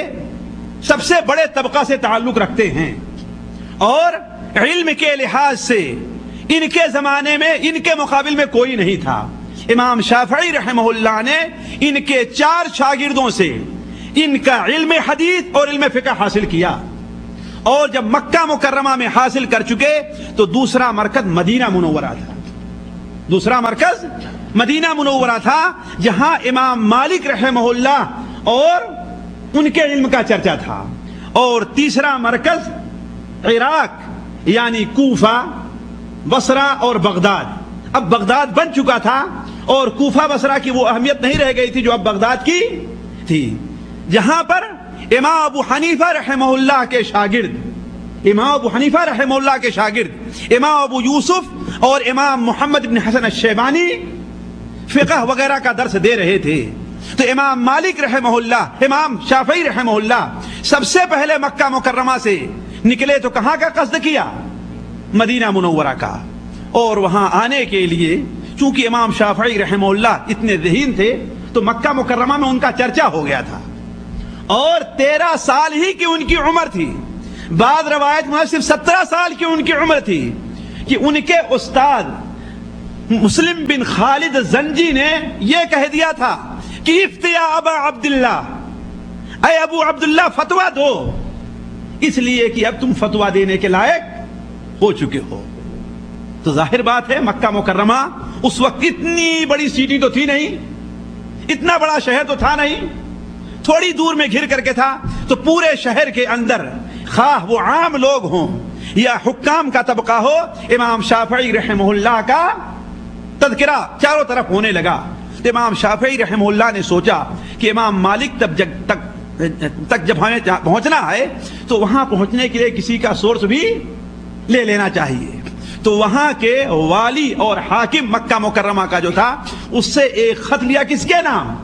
[SPEAKER 1] سب سے بڑے طبقہ سے تعلق رکھتے ہیں، اور علم کے لحاظ سے ان کے زمانے میں ان کے مقابل میں کوئی نہیں تھا. امام شافعی رحمہ اللہ نے ان کے 4 شاگردوں سے ان کا علم حدیث اور علم فقہ حاصل کیا، اور جب مکہ مکرمہ میں حاصل کر چکے تو دوسرا مرکز مدینہ منورہ تھا. دوسرا مرکز مدینہ منورہ تھا جہاں امام مالک رحمہ اللہ اور ان کے علم کا چرچا تھا. اور تیسرا مرکز عراق یعنی کوفہ، بصرہ اور بغداد. اب بغداد بن چکا تھا اور کوفہ بصرہ کی وہ اہمیت نہیں رہ گئی تھی جو اب بغداد کی تھی، جہاں پر امام ابو حنیفہ رحمہ اللہ کے شاگرد، امام ابو حنیفہ رحمہ اللہ کے شاگرد امام ابو یوسف اور امام محمد بن حسن الشیبانی فقہ وغیرہ کا درس دے رہے تھے. تو امام مالک رحمہ اللہ، امام شافعی رحمہ اللہ سب سے پہلے مکہ مکرمہ سے نکلے تو کہاں کا قصد کیا؟ مدینہ منورہ کا. اور وہاں آنے کے لیے چونکہ امام شافعی رحمہ اللہ اتنے ذہین تھے تو مکہ مکرمہ میں ان کا چرچا ہو گیا تھا، اور 13 سال ہی کی ان کی عمر تھی. بعض روایت میں صرف 17 سال کی ان کی عمر تھی کہ ان کے استاد مسلم بن خالد زنجی نے یہ کہہ دیا تھا کہ افتیا ابا عبداللہ، اے ابو عبداللہ فتویٰ دو، اس لیے کہ اب تم فتویٰ دینے کے لائق ہو چکے ہو. تو ظاہر بات ہے مکہ مکرمہ اس وقت اتنی بڑی سٹی تو تھی نہیں، اتنا بڑا شہر تو تھا نہیں، تھوڑی دور میں گھر کر کے تھا. تو پورے شہر کے اندر خواہ وہ عام لوگ ہوں یا حکام کا طبقہ ہو، امام شافعی رحمہ اللہ کا تذکرہ چاروں طرف ہونے لگا. تو امام شافعی رحمہ اللہ نے سوچا کہ امام مالک تک جب ہمیں پہنچنا ہے تو وہاں پہنچنے کے لیے کسی کا سورس بھی لے لینا چاہیے. تو وہاں کے والی اور حاکم مکہ مکرمہ کا جو تھا اس سے ایک خط لیا، کس کے نام؟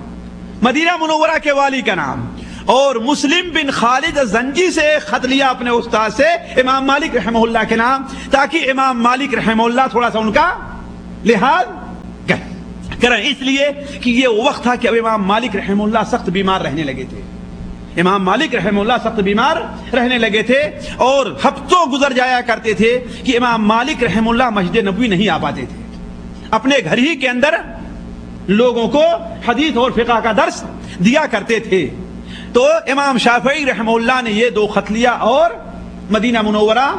[SPEAKER 1] مدینہ منورہ کے والی کا نام. اور مسلم بن خالد زنجی سے ایک خط لیا اپنے استاد سے امام مالک رحمہ اللہ کے نام، تاکہ امام مالک رحمہ اللہ تھوڑا سا ان کا لحاظ کریں. اس لیے کہ یہ وقت تھا کہ اب امام مالک رحمہ اللہ سخت بیمار رہنے لگے تھے. امام مالک رحمہ اللہ سخت بیمار رہنے لگے تھے اور ہفتوں گزر جایا کرتے تھے کہ امام مالک رحمہ اللہ مسجد نبوی نہیں آ پاتے تھے. اپنے گھر ہی کے اندر لوگوں کو حدیث اور فقہ کا درس دیا کرتے تھے. تو امام شافعی رحمہ اللہ نے یہ 2 خط لیا اور مدینہ منورہ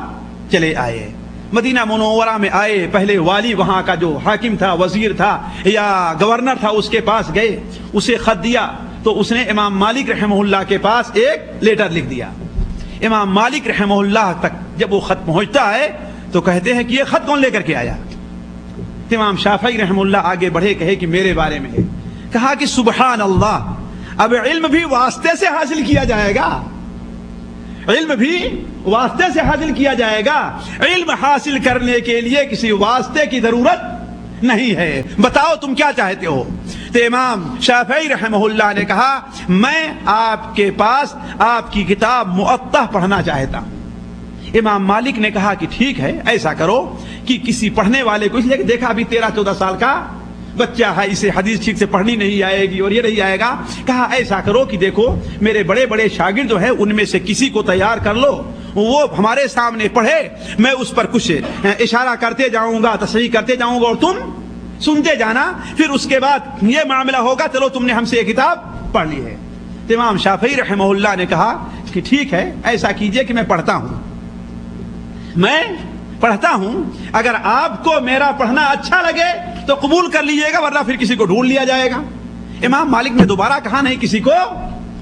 [SPEAKER 1] چلے آئے. مدینہ منورہ میں آئے، پہلے والی وہاں کا جو حاکم تھا، وزیر تھا یا گورنر تھا، اس کے پاس گئے، اسے خط دیا. تو اس نے امام مالک رحمہ اللہ کے پاس ایک لیٹر لکھ دیا. امام مالک رحمہ اللہ تک جب وہ خط پہنچتا ہے تو کہتے ہیں کہ یہ خط کون لے کر کے آیا؟ امام شافعی رحمہ اللہ آگے بڑھے، کہے کہ میرے بارے میں ہے. کہا کہ سبحان اللہ، اب علم بھی واسطے سے حاصل کیا جائے گا. علم بھی واسطے سے حاصل کیا جائے گا. علم حاصل کرنے کے لیے کسی واسطے کی ضرورت نہیں ہے. بتاؤ تم کیا چاہتے ہو؟ تو امام شافعی رحمہ اللہ نے کہا میں آپ کے پاس آپ کی کتاب موطا پڑھنا چاہتا ہوں. امام مالک نے کہا کہ ٹھیک ہے ایسا کرو کہ کسی پڑھنے والے کو، اس لیے کہ دیکھا ابھی 13-14 سال کا بچہ ہے، اسے حدیث ٹھیک سے پڑھنی نہیں آئے گی اور یہ نہیں آئے گا. کہا ایسا کرو کہ دیکھو میرے بڑے بڑے شاگرد جو ہے ان میں سے کسی کو تیار کر لو، وہ ہمارے سامنے پڑھے، میں اس پر کچھ اشارہ کرتے جاؤں گا، تصحیح کرتے جاؤں گا اور تم سنتے جانا، پھر اس کے بعد یہ معاملہ ہوگا چلو تم نے ہم سے یہ کتاب پڑھ لی ہے. امام شافعی رحمہ اللہ نے کہا کہ ٹھیک ہے ایسا کیجئے کہ میں پڑھتا ہوں، اگر آپ کو میرا پڑھنا اچھا لگے تو قبول کر لیجئے گا ورنہ پھر کسی کو ڈھونڈ لیا جائے گا. امام مالک نے دوبارہ کہا نہیں کسی کو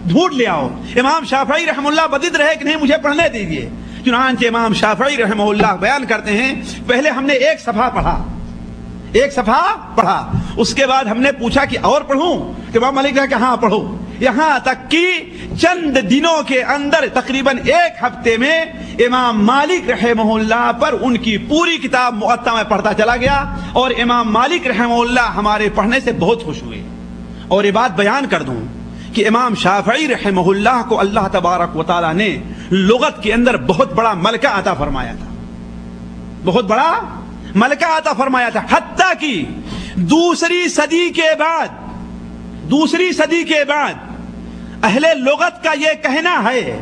[SPEAKER 1] ڈھونڈ لے آؤ. امام شافعی رحمہ اللہ بدد رہے کہ نہیں مجھے پڑھنے دیجئے. چنانچہ امام شافعی رحمہ اللہ بیان کرتے ہیں پہلے ہم نے ایک صفحہ پڑھا، اس کے بعد ہم نے پوچھا کہ اور پڑھوں؟ امام مالک نے کہا ہاں پڑھو. یہاں تک کہ چند دنوں کے اندر تقریباً 1 ہفتے میں امام مالک رحمہ اللہ پر ان کی پوری کتاب موطا میں پڑھتا چلا گیا اور امام مالک رحمہ اللہ ہمارے پڑھنے سے بہت خوش ہوئے. اور یہ بات بیان کر دوں کہ امام شافعی رحمہ اللہ کو اللہ تبارک و تعالی نے لغت کے اندر بہت بڑا ملکہ عطا فرمایا تھا، حتیٰ کہ دوسری صدی کے بعد اہل لغت کا یہ کہنا ہے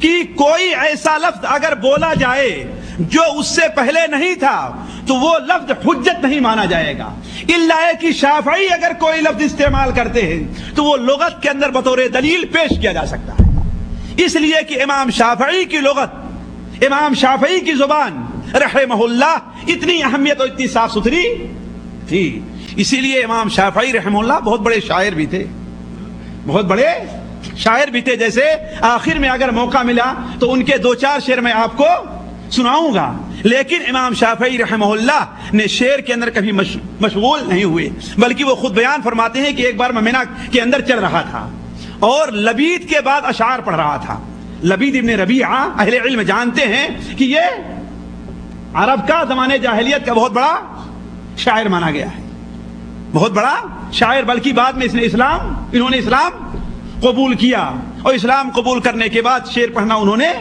[SPEAKER 1] کہ کوئی ایسا لفظ اگر بولا جائے جو اس سے پہلے نہیں تھا تو وہ لفظ حجت نہیں مانا جائے گا، الا کہ شافعی اگر کوئی لفظ استعمال کرتے ہیں تو وہ لغت کے اندر بطور دلیل پیش کیا جا سکتا ہے. اس لیے کہ امام شافعی کی لغت، امام شافعی کی زبان رحمہ اللہ اتنی اہمیت اور اتنی صاف ستھری تھی. اسی لیے امام شافعی رحمہ اللہ بہت بڑے شاعر بھی تھے. جیسے آخر میں اگر موقع ملا تو ان کے 2-4 شعر میں آپ کو سناؤں گا. لیکن امام شافعی رحمہ اللہ نے شعر کے اندر کبھی مشغول نہیں ہوئے، بلکہ وہ خود بیان فرماتے ہیں کہ ایک بار میں مینا کے اندر چل رہا تھا اور لبید کے بعد اشعار پڑھ رہا تھا. لبید ابن ربیعہ اہل علم جانتے ہیں کہ یہ عرب کا زمانے جاہلیت کا بہت بڑا شاعر مانا گیا ہے، بہت بڑا شاعر. بلکہ بعد میں انہوں نے اسلام قبول کیا اور اسلام قبول کرنے کے بعد شعر پڑھنا انہوں نے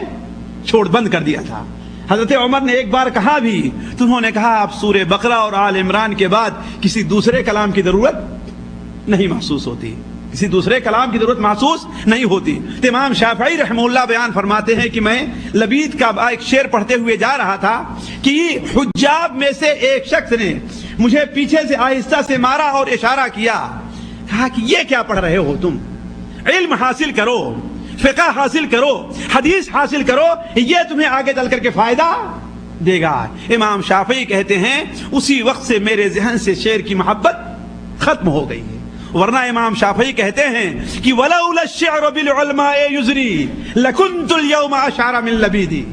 [SPEAKER 1] چھوڑ بند کر دیا تھا. حضرت عمر نے ایک بار کہا بھی تو انہوں نے کہا آپ سورہ بقرہ اور آل عمران کے بعد کسی دوسرے کلام کی ضرورت نہیں محسوس ہوتی، تو امام شافعی رحمہ اللہ بیان فرماتے ہیں کہ میں لبید کا ایک شعر پڑھتے ہوئے جا رہا تھا کہ حجاب میں سے ایک شخص نے مجھے پیچھے سے آہستہ سے مارا اور اشارہ کیا، کہا کہ یہ کیا پڑھ رہے ہو تم؟ علم حاصل کرو، فقہ حاصل کرو، حدیث حاصل کرو، یہ تمہیں آگے چل کر کے فائدہ دے گا. امام شافعی کہتے ہیں اسی وقت سے میرے ذہن سے شعر کی محبت ختم ہو گئی ہے. ورنہ امام شافعی کہتے ہیں کہ وَلَوْلَا الشِّعْرُ بِالْعُلْمَاءِ يُزْرِي لَكُنْتُ الْيَوْمَ أَشْعَرَ مِنْ لَبِيدِ.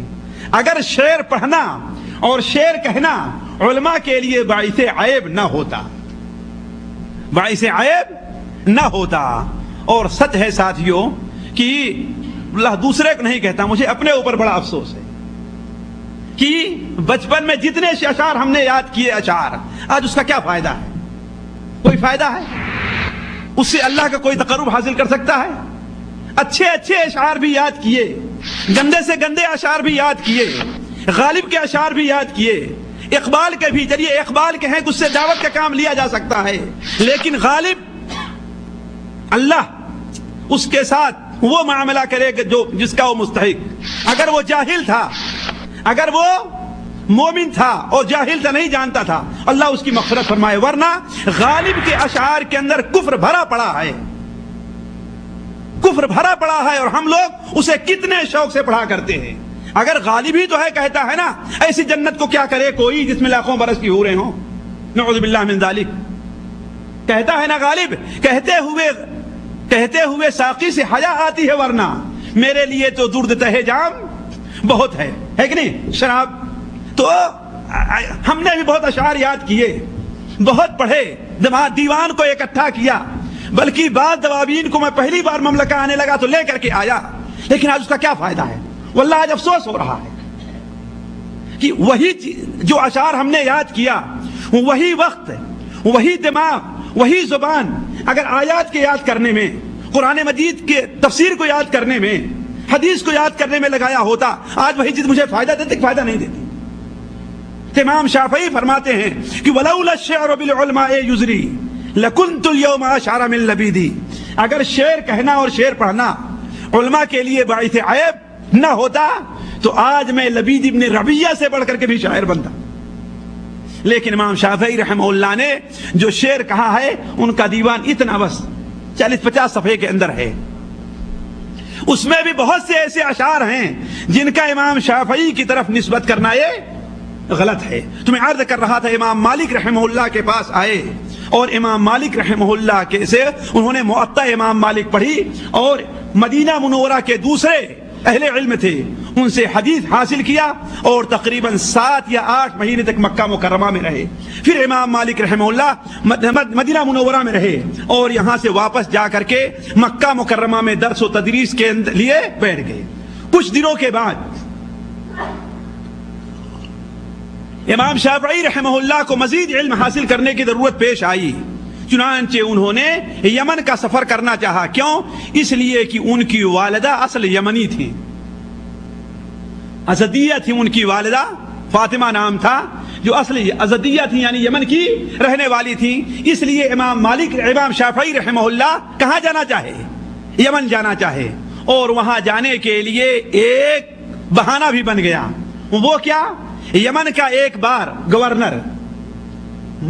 [SPEAKER 1] اگر شعر پڑھنا اور شعر کہنا علماء کے لیے باعث عیب نہ ہوتا. اور سچ ہے ساتھیوں کہ اللہ دوسرے کو نہیں کہتا، مجھے اپنے اوپر بڑا افسوس ہے کہ بچپن میں جتنے اشعار ہم نے یاد کیے آج اس کا کیا فائدہ ہے؟ کوئی فائدہ ہے؟ اس سے اللہ کا کوئی تقرب حاصل کر سکتا ہے؟ اچھے اشعار بھی یاد کیے، گندے سے گندے اشعار بھی یاد کیے، غالب کے اشعار بھی یاد کیے، اقبال کے بھی. چلیے اقبال کے ہیں کہ اس سے دعوت کا کام لیا جا سکتا ہے، لیکن غالب اللہ اس کے ساتھ وہ معاملہ کرے گا جس کا وہ مستحق. اگر وہ جاہل تھا، اگر وہ مومن تھا اور جاہل تھا، نہیں جانتا تھا، اللہ اس کی مغفرت فرمائے. ورنہ غالب کے اشعار کے اندر کفر بھرا پڑا ہے اور ہم لوگ اسے کتنے شوق سے پڑھا کرتے ہیں. اگر غالب ہی تو ہے، کہتا ہے نا ایسی جنت کو کیا کرے کوئی جس میں لاکھوں برس کی حوریں ہوں، نعوذ باللہ من ذالک. کہتا ہے نا غالب، کہتے ہوئے ساقی سے حیا آتی ہے، ورنہ میرے لیے تو درد تہ جام بہت ہے کہ نہیں؟ شراب. تو ہم نے بھی بہت اشعار یاد کیے، بہت پڑھے، دیوان کو اکٹھا کیا، بلکہ بعض دوابین کو میں پہلی بار مملکہ آنے لگا تو لے کر کے آیا، لیکن آج اس کا کیا فائدہ ہے؟ واللہ آج افسوس ہو رہا ہے کہ وہی جو اشعار ہم نے یاد کیا، وہی وقت، وہی دماغ، وہی زبان اگر آیات کے یاد کرنے میں، قرآن مجید کے تفسیر کو یاد کرنے میں، حدیث کو یاد کرنے میں لگایا ہوتا، آج وہی چیز مجھے فائدہ دیتی، فائدہ نہیں دیتی۔ امام شافعی فرماتے ہیں کہ وَلَوْلَا الشِّعْرُ بِالْعُلْمَاءِ يُزْرِي لَكُنْتُ الْيَوْمَ أَشْعَرَ مِنْ لَبِيدِي، اگر شعر کہنا اور شعر پڑھنا علماء کے لیے باعث عیب نہ ہوتا تو آج میں لبید ابن ربیہ سے بڑھ کر کے بھی شاعر بنتا۔ لیکن امام شافعی رحمہ اللہ نے جو شعر کہا ہے ان کا دیوان اتنا بس 40-50 صفحے کے اندر ہے، اس میں بھی بہت سے ایسے اشعار ہیں جن کا امام شافعی کی طرف نسبت کرنا یہ غلط ہے۔ تو میں عرض کر رہا تھا امام مالک رحمہ اللہ کے پاس آئے اور امام مالک رحمہ اللہ کے سے انہوں نے موطا امام مالک پڑھی اور مدینہ منورہ کے دوسرے اہل علم تھے ان سے حدیث حاصل کیا اور تقریباً 7 یا 8 مہینے تک مکہ مکرمہ میں رہے۔ پھر امام مالک رحمہ اللہ مدینہ منورہ میں رہے اور یہاں سے واپس جا کر کے مکہ مکرمہ میں درس و تدریس کے لیے بیٹھ گئے۔ کچھ دنوں کے بعد امام شافعی رحمہ اللہ کو مزید علم حاصل کرنے کی ضرورت پیش آئی، چنانچہ انہوں نے یمن کا سفر کرنا چاہا۔ کیوں؟ اس لیے کہ ان کی والدہ اصل یمنی تھی، ازدیہ تھی، ان کی والدہ فاطمہ نام تھا جو اصل ازدیہ تھی یعنی یمن کی رہنے والی تھی۔ اس لیے امام شافعی رحمہ اللہ کہاں جانا چاہے؟ یمن جانا چاہے، اور وہاں جانے کے لیے ایک بہانہ بھی بن گیا۔ وہ کیا؟ یمن کا ایک بار گورنر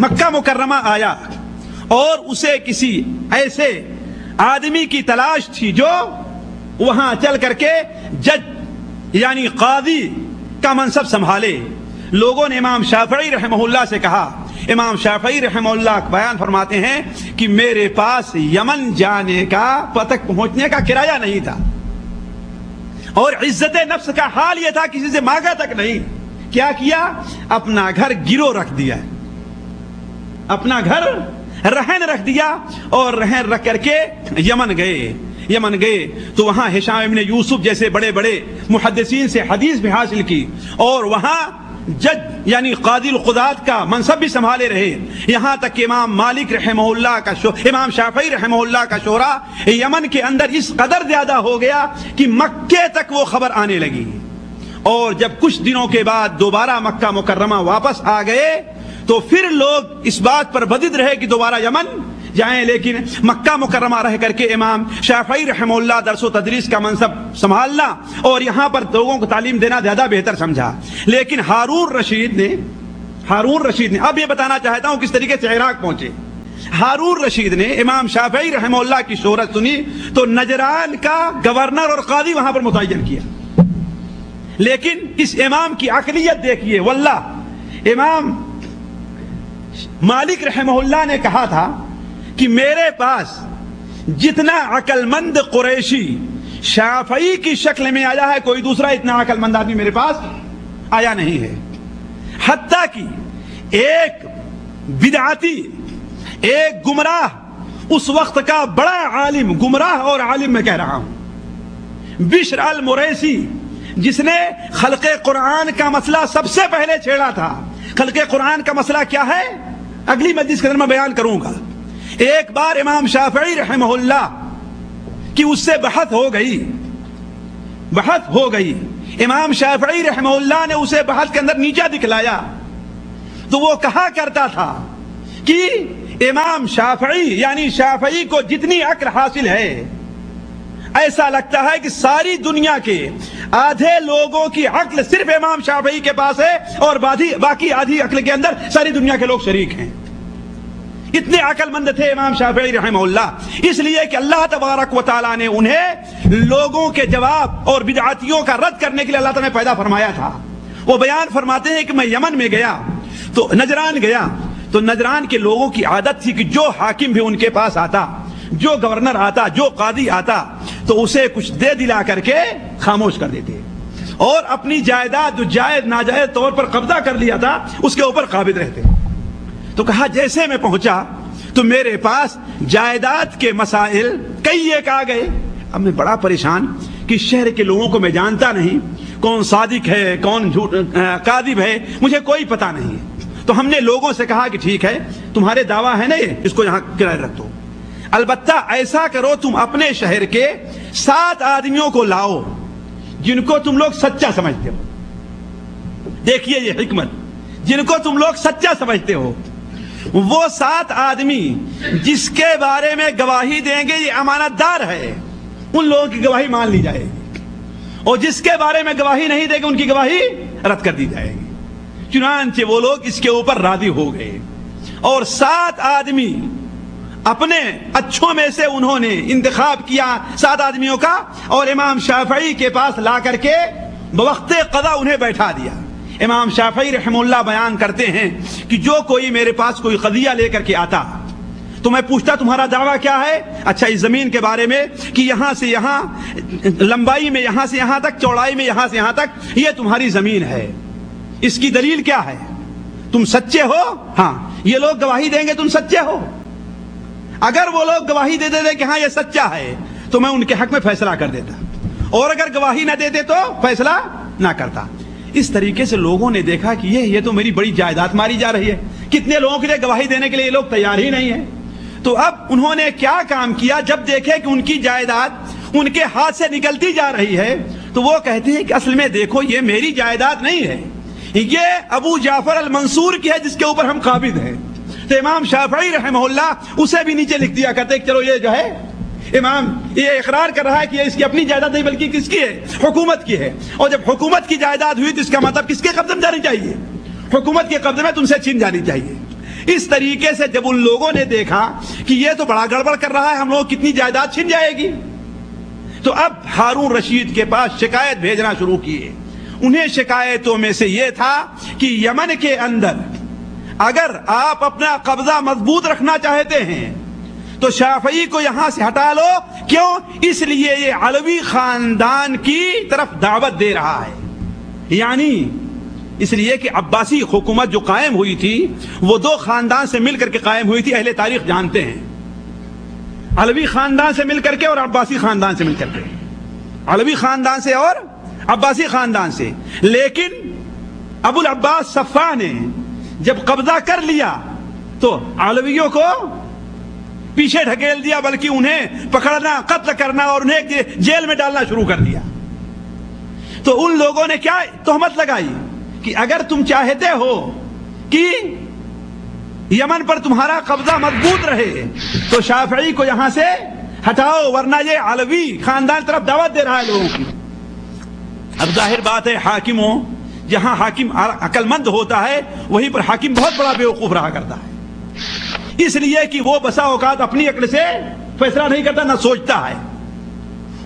[SPEAKER 1] مکہ مکرمہ آیا اور اسے کسی ایسے آدمی کی تلاش تھی جو وہاں چل کر کے جج یعنی قاضی کا منصب سنبھالے۔ لوگوں نے امام شافعی رحمہ اللہ سے کہا، امام شافعی رحمہ اللہ بیان فرماتے ہیں کہ میرے پاس یمن جانے کا تک پہنچنے کا کرایہ نہیں تھا اور عزت نفس کا حال یہ تھا کسی سے مانگا تک نہیں۔ کیا کیا؟ اپنا گھر گرو رکھ دیا، اپنا گھر رہن رکھ دیا اور رہن رکھ کر کے یمن گئے تو وہاں ہشام ابن یوسف جیسے بڑے بڑے محدثین سے حدیث بھی حاصل کی اور وہاں جج یعنی قاضی القضات کا منصب بھی سنبھالے رہے، یہاں تک کہ امام مالک رحمہ اللہ کا امام شافعی رحمہ اللہ کا شہرا یمن کے اندر اس قدر زیادہ ہو گیا کہ مکے تک وہ خبر آنے لگی۔ اور جب کچھ دنوں کے بعد دوبارہ مکہ مکرمہ واپس آ گئے تو پھر لوگ اس بات پر بدد رہے کہ دوبارہ یمن جائیں، لیکن مکہ مکرمہ رہ کر کے امام شافعی رحمہ اللہ درس و تدریس کا منصب سنبھالنا اور یہاں پر لوگوں کو تعلیم دینا زیادہ بہتر سمجھا۔ لیکن ہارون رشید نے اب یہ بتانا چاہتا ہوں کس طریقے سے عراق پہنچے۔ ہارون رشید نے امام شافعی رحمہ اللہ کی شہرت سنی تو نجران کا گورنر اور قاضی وہاں پر متعین کیا۔ لیکن اس امام کی عقلیت دیکھیے، واللہ امام مالک رحمہ اللہ نے کہا تھا کہ میرے پاس جتنا عقل مند قریشی شافعی کی شکل میں آیا ہے کوئی دوسرا اتنا عقل مند آدمی میرے پاس آیا نہیں ہے۔ حتیٰ کہ ایک بدعتی، ایک گمراہ، اس وقت کا بڑا عالم، گمراہ اور عالم میں کہہ رہا ہوں، بشر المریسی، جس نے خلق قرآن کا مسئلہ سب سے پہلے چھیڑا تھا۔ خلق قرآن کا مسئلہ کیا ہے اگلی مجلس کے اندر میں بیان کروں گا۔ ایک بار امام شافعی رحمہ اللہ کی اس سے بحث ہو گئی، امام شافعی رحمہ اللہ نے اسے بحث کے اندر نیچا دکھلایا تو وہ کہا کرتا تھا کہ امام شافعی یعنی شافعی کو جتنی عقل حاصل ہے ایسا لگتا ہے کہ ساری دنیا کے آدھے لوگوں کی عقل صرف امام شافعی کے پاس ہے اور باقی آدھی عقل کے اندر ساری دنیا کے لوگ شریک ہیں۔ اتنے عقل مند تھے امام شافعی رحمہ اللہ، اس لیے کہ اللہ تبارک و تعالیٰ نے انہیں لوگوں کے جواب اور بدعاتیوں کا رد کرنے کے لیے اللہ تعالیٰ نے پیدا فرمایا تھا۔ وہ بیان فرماتے ہیں کہ میں یمن میں گیا تو نجران گیا تو نجران کے لوگوں کی عادت تھی کہ جو حاکم بھی ان کے پاس آتا، جو گورنر آتا، جو قاضی آتا تو اسے کچھ دے دلا کر کے خاموش کر دیتے اور اپنی جائیداد جو جائز ناجائز طور پر قبضہ کر لیا تھا اس کے اوپر قابض رہتے۔ تو کہا جیسے میں پہنچا تو میرے پاس جائیداد کے مسائل کئی ایک آ گئے۔ اب میں بڑا پریشان کہ شہر کے لوگوں کو میں جانتا نہیں کون صادق ہے کون جھوٹ کاذب ہے مجھے کوئی پتہ نہیں ہے۔ تو ہم نے لوگوں سے کہا کہ ٹھیک ہے تمہارے دعویٰ ہے نا یہ، اس کو یہاں کرائے رکھ دو، البتہ ایسا کرو تم اپنے شہر کے 7 آدمیوں کو لاؤ جن کو تم لوگ سچا سمجھتے ہو۔ دیکھیے یہ حکمت، جن کو تم لوگ سچا سمجھتے ہو، وہ 7 آدمی جس کے بارے میں گواہی دیں گے یہ امانت دار ہے، ان لوگوں کی گواہی مان لی جائے گی، اور جس کے بارے میں گواہی نہیں دے گے ان کی گواہی رد کر دی جائے گی۔ چنانچہ وہ لوگ اس کے اوپر راضی ہو گئے، اور 7 آدمی اپنے اچھوں میں سے انہوں نے انتخاب کیا 7 آدمیوں کا، اور امام شافعی کے پاس لا کر کے بوقت قضا انہیں بیٹھا دیا۔ امام شافعی رحمہ اللہ بیان کرتے ہیں کہ جو کوئی میرے پاس کوئی قضیہ لے کر کے آتا تو میں پوچھتا تمہارا دعویٰ کیا ہے؟ اچھا اس زمین کے بارے میں کہ یہاں سے یہاں لمبائی میں یہاں سے یہاں تک، چوڑائی میں یہاں سے یہاں تک یہ تمہاری زمین ہے، اس کی دلیل کیا ہے؟ تم سچے ہو؟ ہاں۔ یہ لوگ گواہی دیں گے تم سچے ہو؟ اگر وہ لوگ گواہی دے دیتے کہ ہاں یہ سچا ہے تو میں ان کے حق میں فیصلہ کر دیتا، اور اگر گواہی نہ دیتے تو فیصلہ نہ کرتا۔ اس طریقے سے لوگوں نے دیکھا کہ یہ تو میری بڑی جائیداد ماری جا رہی ہے، کتنے لوگوں کے لیے گواہی دینے کے لیے یہ لوگ تیار ہی نہیں ہیں۔ تو اب انہوں نے کیا کام کیا، جب دیکھے کہ ان کی جائیداد ان کے ہاتھ سے نکلتی جا رہی ہے تو وہ کہتے ہیں کہ اصل میں دیکھو یہ میری جائیداد نہیں ہے، یہ ابو جعفر المنصور کی ہے جس کے اوپر ہم قابض ہیں۔ تو امام شافعی رحمہ اللہ اسے بھی نیچے لکھ دیا کرتے کہ چلو یہ جو ہے امام یہ اقرار کر رہا ہے کہ یہ اس کی اپنی جائیداد نہیں بلکہ کس کی ہے؟ حکومت کی ہے، اور جب حکومت کی جائیداد ہوئی تو اس کا مطلب کس کے قبضے میں جانی چاہیے؟ حکومت کے قبضے میں، تم سے چھین جانی چاہیے۔ اس طریقے سے جب ان لوگوں نے دیکھا کہ یہ تو بڑا گڑبڑ کر رہا ہے، ہم لوگ کتنی جائیداد چھن جائے گی، تو اب ہارون رشید کے پاس شکایت بھیجنا شروع کیے۔ انہیں شکایتوں میں سے یہ تھا کہ یمن کے اندر اگر آپ اپنا قبضہ مضبوط رکھنا چاہتے ہیں تو شافعی کو یہاں سے ہٹا لو۔ کیوں؟ اس لیے یہ علوی خاندان کی طرف دعوت دے رہا ہے، یعنی اس لیے کہ عباسی حکومت جو قائم ہوئی تھی وہ 2 خاندان سے مل کر کے قائم ہوئی تھی، اہل تاریخ جانتے ہیں، علوی خاندان سے مل کر کے اور عباسی خاندان سے مل کر کے، علوی خاندان سے اور عباسی خاندان سے۔ لیکن ابو العباس صفا نے جب قبضہ کر لیا تو علویوں کو پیچھے ڈھکیل دیا، بلکہ انہیں پکڑنا، قتل کرنا اور انہیں جیل میں ڈالنا شروع کر دیا۔ تو ان لوگوں نے کیا تہمت لگائی کہ اگر تم چاہتے ہو کہ یمن پر تمہارا قبضہ مضبوط رہے تو شافعی کو یہاں سے ہٹاؤ، ورنہ یہ علوی خاندان طرف دعوت دے رہا ہے لوگوں کی۔ اب ظاہر بات ہے حاکموں، جہاں حاکم عقل مند ہوتا ہے وہیں پر حاکم بہت بڑا بیوقوف رہا کرتا ہے، اس لیے کہ وہ بسا اوقات اپنی عقل سے فیصلہ نہیں کرتا، نہ سوچتا ہے۔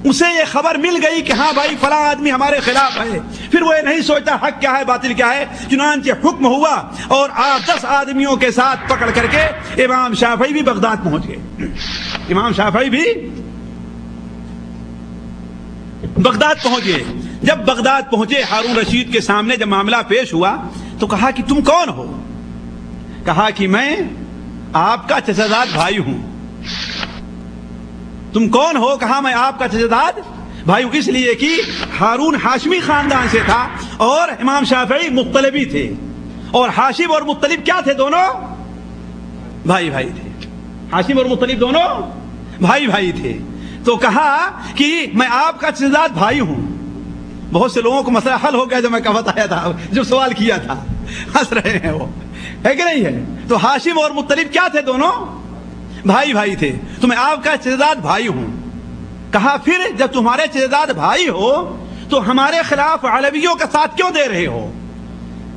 [SPEAKER 1] اسے یہ خبر مل گئی کہ ہاں بھائی فلاں آدمی ہمارے خلاف ہے، پھر وہ یہ نہیں سوچتا حق کیا ہے باطل کیا ہے۔ چنانچہ حکم ہوا اور 8-10 آدمیوں کے ساتھ پکڑ کر کے امام شافعی بھی بغداد پہنچ گئے۔ امام شافعی بھی بغداد پہنچ گئے۔ جب بغداد پہنچے ہارون رشید کے سامنے جب معاملہ پیش ہوا تو کہا کہ تم کون ہو؟ کہا کہ میں آپ کا چچاداد بھائی ہوں۔ تم کون ہو؟ کہا میں آپ کا چچاداد بھائی ہوں، اس لیے کہ ہارون ہاشمی خاندان سے تھا اور امام شافعی مطلبی تھے، اور ہاشم اور مطلب کیا تھے؟ دونوں بھائی بھائی تھے، ہاشم اور مطلب دونوں بھائی بھائی تھے۔ تو کہا کہ میں آپ کا چچاداد بھائی ہوں۔ بہت سے لوگوں کو مسئلہ حل ہو گیا جب میں بتایا تھا، جو سوال کیا تھا، ہنس رہے ہیں وہ، ہے کہ نہیں ہے؟ تو ہاشم اور مطلب کیا تھے؟ دونوں بھائی بھائی تھے۔ تو میں آپ کا چچاداد بھائی ہوں۔ کہا پھر جب تمہارے چچاداد بھائی ہو تو ہمارے خلاف علویوں کا ساتھ کیوں دے رہے ہو؟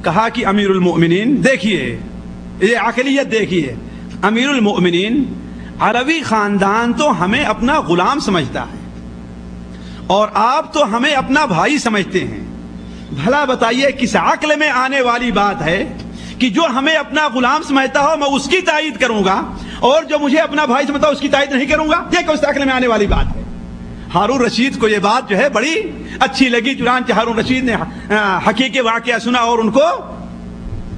[SPEAKER 1] کہا کہ امیر المؤمنین، دیکھیے یہ عقلیت دیکھیے، امیر المؤمنین عربی خاندان تو ہمیں اپنا غلام سمجھتا ہے اور آپ تو ہمیں اپنا بھائی سمجھتے ہیں۔ بھلا بتائیے کس عقل میں آنے والی بات ہے کہ جو ہمیں اپنا غلام سمجھتا ہو میں اس کی تائید کروں گا اور جو مجھے اپنا بھائی سمجھتا ہو اس کی تائید نہیں کروں گا؟ یہ کس عقل میں آنے والی بات ہے؟ ہارون رشید کو یہ بات جو ہے بڑی اچھی لگی، چنانچہ ہارون رشید نے حقیقی واقعہ سنا اور ان کو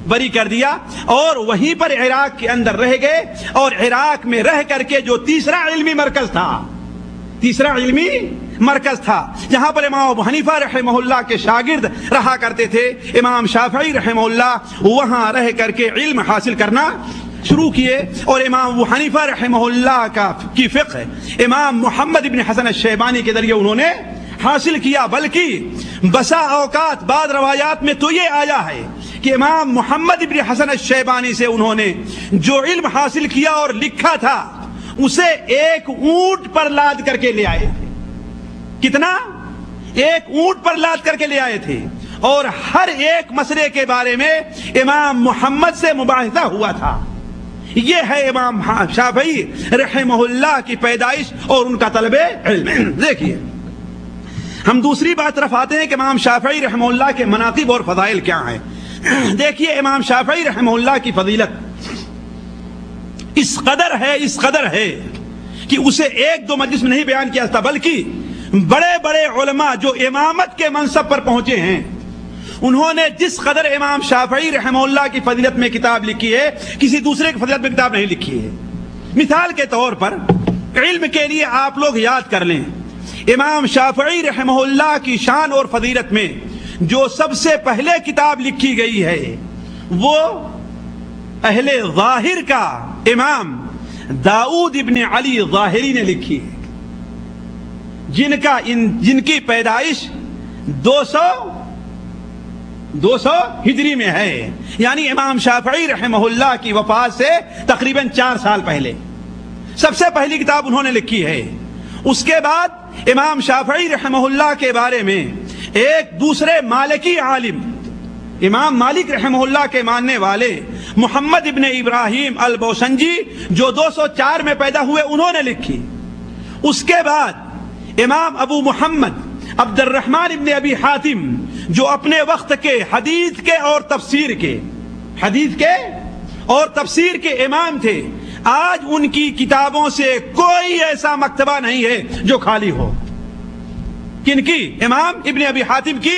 [SPEAKER 1] بری کر دیا، اور وہیں پر عراق کے اندر رہ گئے، اور عراق میں رہ کر کے جو تیسرا علمی مرکز تھا، تیسرا علمی مرکز تھا جہاں پر امام ابو حنیفہ رحمہ اللہ کے شاگرد رہا کرتے تھے. امام شافعی رحمہ اللہ وہاں رہ کر کے علم حاصل کرنا شروع کیے اور امام ابو حنیفہ رحمہ اللہ کی فقہ امام محمد ابن حسن الشیبانی کے ذریعے انہوں نے حاصل کیا. بلکہ بسا اوقات بعض روایات میں تو یہ آیا ہے کہ امام محمد ابن حسن الشیبانی سے انہوں نے جو علم حاصل کیا اور لکھا تھا اسے ایک اونٹ پر لاد کر کے لے آئے تھے. کتنا؟ ایک اونٹ پر لاد کر کے لے آئے تھے. اور ہر ایک مسئلے کے بارے میں امام محمد سے مباحثہ ہوا تھا. یہ ہے امام شافعی رحمہ اللہ کی پیدائش اور ان کا طلب علم. دیکھیے ہم دوسری بات طرف آتے ہیں کہ امام شافعی رحمہ اللہ کے مناقب اور فضائل کیا ہیں. دیکھیے امام شافعی رحمہ اللہ کی فضیلت اس قدر ہے کہ اسے ایک دو مجلس میں نہیں بیان کیا جاتا، بلکہ بڑے بڑے علماء جو امامت کے منصب پر پہنچے ہیں انہوں نے جس قدر امام شافعی رحمہ اللہ کی فضیلت میں کتاب لکھی ہے کسی دوسرے کی فضیلت میں کتاب نہیں لکھی ہے. مثال کے طور پر علم کے لیے آپ لوگ یاد کر لیں امام شافعی رحمہ اللہ کی شان اور فضیلت میں جو سب سے پہلے کتاب لکھی گئی ہے وہ اہل ظاہر کا امام داؤد ابن علی ظاہری نے لکھی ہے، جن کی پیدائش 200 ہجری میں ہے. یعنی امام شافعی رحمہ اللہ کی وفات سے تقریباً 4 سال پہلے سب سے پہلی کتاب انہوں نے لکھی ہے. اس کے بعد امام شافعی رحمہ اللہ کے بارے میں ایک دوسرے مالکی عالم امام مالک رحمہ اللہ کے ماننے والے محمد ابن ابراہیم البوسنجی جو 204 میں پیدا ہوئے انہوں نے لکھی. اس کے بعد امام ابو محمد عبد الرحمن ابن ابی حاتم جو اپنے وقت کے حدیث کے اور تفسیر کے امام تھے. آج ان کی کتابوں سے کوئی ایسا مکتبہ نہیں ہے جو خالی ہو. کن کی؟ امام ابن ابی حاتم کی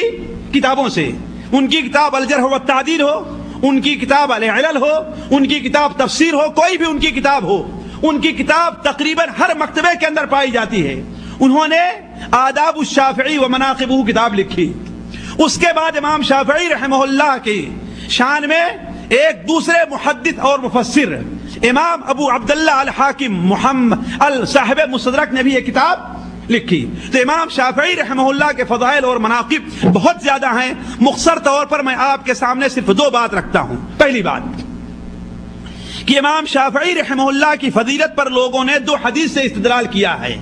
[SPEAKER 1] کتابوں سے. ان کی کتاب الجرح والتعدیل ہو، ان کی کتاب العلل ہو، ان کی کتاب تفسیر ہو، کوئی بھی ان کی کتاب ہو، ان کی کتاب تقریباً ہر مکتبے کے اندر پائی جاتی ہے. انہوں نے آداب الشافعی و مناقبہ کتاب لکھی. اس کے بعد امام شافعی رحمہ اللہ کی شان میں ایک دوسرے محدث اور مفسر امام ابو عبداللہ الحاکم محمد صاحب مستدرک نے بھی یہ کتاب لکھی. تو امام شافعی رحمہ اللہ کے فضائل اور مناقب بہت زیادہ ہیں. مختصر طور پر میں آپ کے سامنے صرف 2 بات رکھتا ہوں. پہلی بات کہ امام شافعی رحمہ اللہ کی فضیلت پر لوگوں نے 2 حدیث سے استدلال کیا ہے.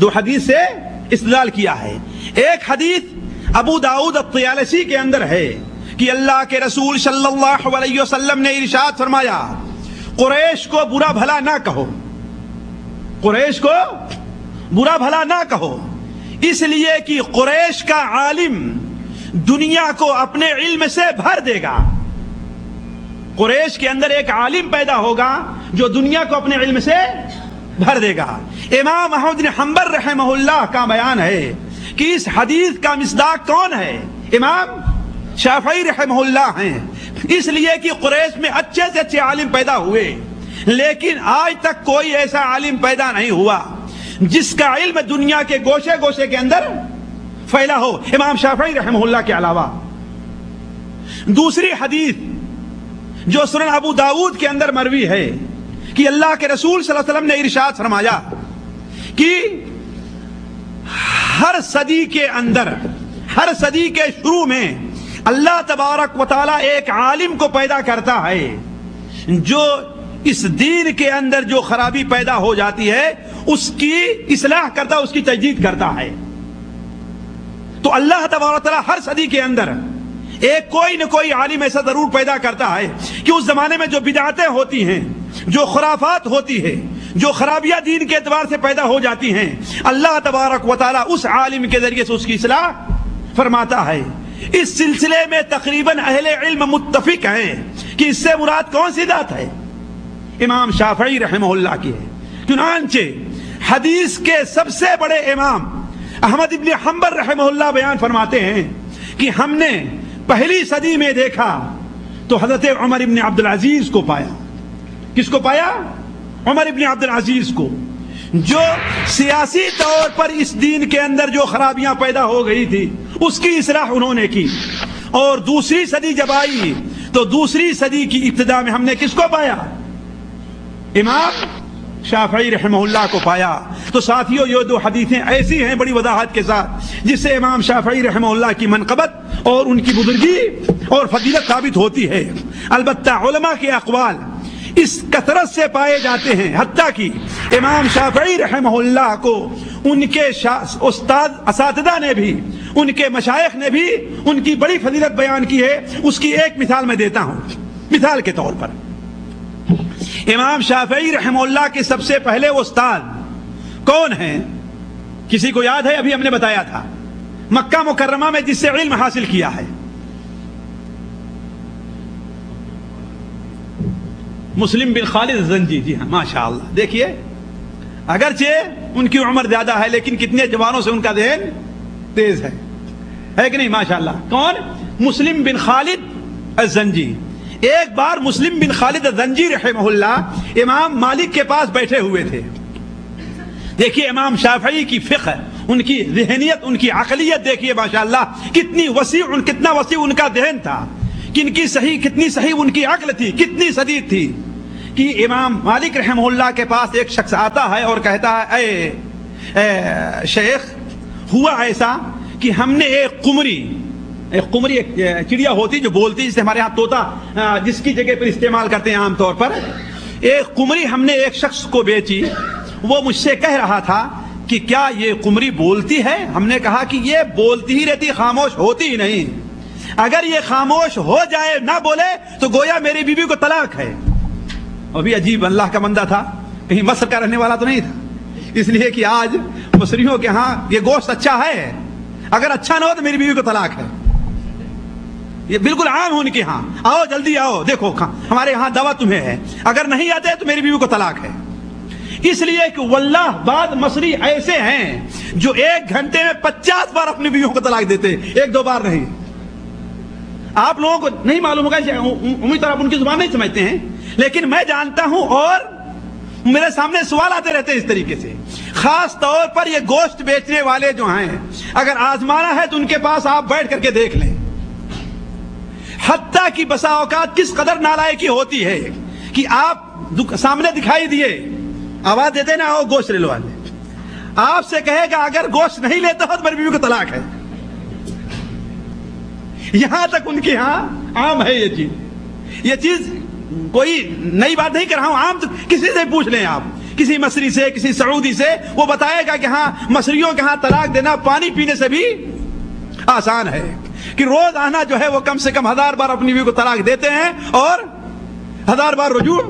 [SPEAKER 1] 2 حدیث سے استدلال کیا ہے. ایک حدیث ابو داؤد الطیالسی کے اندر ہے کہ اللہ کے رسول صلی اللہ علیہ وسلم نے ارشاد فرمایا قریش کو برا بھلا نہ کہو، قریش کو برا بھلا نہ کہو، اس لیے کہ قریش کا عالم دنیا کو اپنے علم سے بھر دے گا. قریش کے اندر ایک عالم پیدا ہوگا جو دنیا کو اپنے علم سے بھر دے گا. امام احمد بن حنبل رحمہ اللہ کا بیان ہے کہ اس حدیث کا مصداق کون ہے؟ امام شافعی رحمہ اللہ ہیں. اس لیے کہ قریش میں اچھے سے اچھے عالم پیدا ہوئے لیکن آج تک کوئی ایسا عالم پیدا نہیں ہوا جس کا علم دنیا کے گوشے گوشے کے اندر پھیلا ہو امام شافعی رحمہ اللہ کے علاوہ. دوسری حدیث جو سنن ابو داؤد کے اندر مروی ہے کہ اللہ کے رسول صلی اللہ علیہ وسلم نے ارشاد فرمایا کہ ہر صدی کے اندر، ہر صدی کے شروع میں اللہ تبارک و تعالی ایک عالم کو پیدا کرتا ہے جو اس دین کے اندر جو خرابی پیدا ہو جاتی ہے اس کی اصلاح کرتا، اس کی تجدید کرتا ہے. تو اللہ تبارک و تعالی ہر صدی کے اندر ایک کوئی نہ کوئی عالم ایسا ضرور پیدا کرتا ہے کہ اس زمانے میں جو بدعتیں ہوتی ہیں، جو خرافات ہوتی ہے، جو خرابیاں دین کے اعتبار سے پیدا ہو جاتی ہیں، اللہ تبارک و تعالی اس عالم کے ذریعے سے اس کی اصلاح فرماتا ہے. اس سلسلے میں تقریباً اہل علم متفق ہیں کہ اس سے مراد کون سی ذات ہے؟ امام شافعی رحمہ اللہ کی ہے. چنانچہ حدیث کے سب سے بڑے امام احمد ابن حنبل رحمہ اللہ بیان فرماتے ہیں کہ ہم نے پہلی صدی میں دیکھا تو حضرت عمر ابن عبد العزیز کو پایا. کس کو پایا؟ عمر ابن عبد العزیز کو، جو سیاسی طور پر اس دین کے اندر جو خرابیاں پیدا ہو گئی تھی اس کی اصلاح انہوں نے کی. اور دوسری صدی جب آئی تو دوسری صدی کی ابتدا میں ہم نے کس کو پایا؟ امام شافعی رحمہ اللہ کو پایا. تو ساتھیوں یہ دو حدیثیں ایسی ہیں بڑی وضاحت کے ساتھ جس سے امام شافعی رحمہ اللہ کی منقبت اور ان کی بزرگی اور فضیلت ثابت ہوتی ہے. البتہ علماء کے اقوال اس کثرت سے پائے جاتے ہیں حتیٰ کہ امام شافعی رحمہ اللہ کو ان کے استاد اساتذہ نے بھی، ان کے مشائخ نے بھی ان کی بڑی فضیلت بیان کی ہے. اس کی ایک مثال میں دیتا ہوں. مثال کے طور پر امام شافعی رحمہ اللہ کے سب سے پہلے استاد کون ہیں؟ کسی کو یاد ہے؟ ابھی ہم نے بتایا تھا مکہ مکرمہ میں جس سے علم حاصل کیا ہے، مسلم بن خالد الزنجی. جی ہاں ماشاء اللہ. دیکھیے اگرچہ ان کی عمر زیادہ ہے لیکن کتنے جوانوں سے ان کا ذہن تیز ہے کہ نہیں؟ ماشاء اللہ. کون؟ مسلم بن خالد الزنجی. ایک بار مسلم بن خالد الزنجی رحمہ اللہ امام مالک کے پاس بیٹھے ہوئے تھے. دیکھیے امام شافعی کی فقہ، ان کی ذہنیت، ان کی عقلیت دیکھیے ماشاء اللہ کتنی وسیع، کتنا وسیع ان کا ذہن تھا، کتنی صحیح ان کی عقل تھی، کتنی سدید تھی کہ امام مالک رحمہ اللہ کے پاس ایک شخص آتا ہے اور کہتا ہے اے شیخ، ہوا ایسا کہ ہم نے ایک قمری ایک چڑیا ہوتی جو بولتی، جسے ہمارے ہاں طوطا جس کی جگہ پر استعمال کرتے ہیں عام طور پر، ایک قمری ہم نے ایک شخص کو بیچی. وہ مجھ سے کہہ رہا تھا کہ کیا یہ قمری بولتی ہے؟ ہم نے کہا کہ یہ بولتی ہی رہتی، خاموش ہوتی ہی نہیں. اگر یہ خاموش ہو جائے، نہ بولے تو گویا میری بیوی کو طلاق ہے. ابھی عجیب اللہ کا بندہ تھا، کہیں مصر کا رہنے والا تو نہیں تھا، اس لیے کہ آج مصریوں کے ہاں یہ گوشت اچھا ہے، اگر اچھا نہ ہو تو میری بیوی کو طلاق ہے. یہ بالکل عام ہو ان کے ہاں، آؤ جلدی آؤ، دیکھو ہمارے ہاں دعوت تمہیں ہے، اگر نہیں آتے تو میری بیوی کو طلاق ہے. اس لیے کہ واللہ بعض مصری ایسے ہیں جو ایک گھنٹے میں 50 بار اپنی بیویوں کو طلاق دیتے، ایک دو بار نہیں. آپ لوگوں کو نہیں معلوم ہوگا، امید طور آپ ان کی زبان نہیں سمجھتے ہیں، لیکن میں جانتا ہوں اور میرے سامنے سوال آتے رہتے ہیں اس طریقے سے. خاص طور پر یہ گوشت بیچنے والے جو ہیں، اگر آزمانا ہے تو ان کے پاس آپ بیٹھ کر کے دیکھ لیں. حتیٰ کہ بسا اوقات کس قدر نالائکی ہوتی ہے کہ آپ سامنے دکھائی دیے، آواز دیتے نا آؤ گوشت لے لو، آپ سے کہے گا اگر گوشت نہیں لیتے ہو تو میری بیوی کو طلاق ہے. یہاں تک ان کے ہاں عام ہے یہ چیز کوئی نئی بات نہیں کر رہا ہوں، عام تو کسی سے پوچھ لیں آپ، کسی مصری سے، کسی سعودی سے، وہ بتائے گا کہ ہاں مصریوں کے ہاں طلاق دینا پانی پینے سے بھی آسان ہے. کہ روز آنا جو ہے وہ کم سے کم 1000 بار اپنی بیوی کو طلاق دیتے ہیں اور 1000 بار رجوع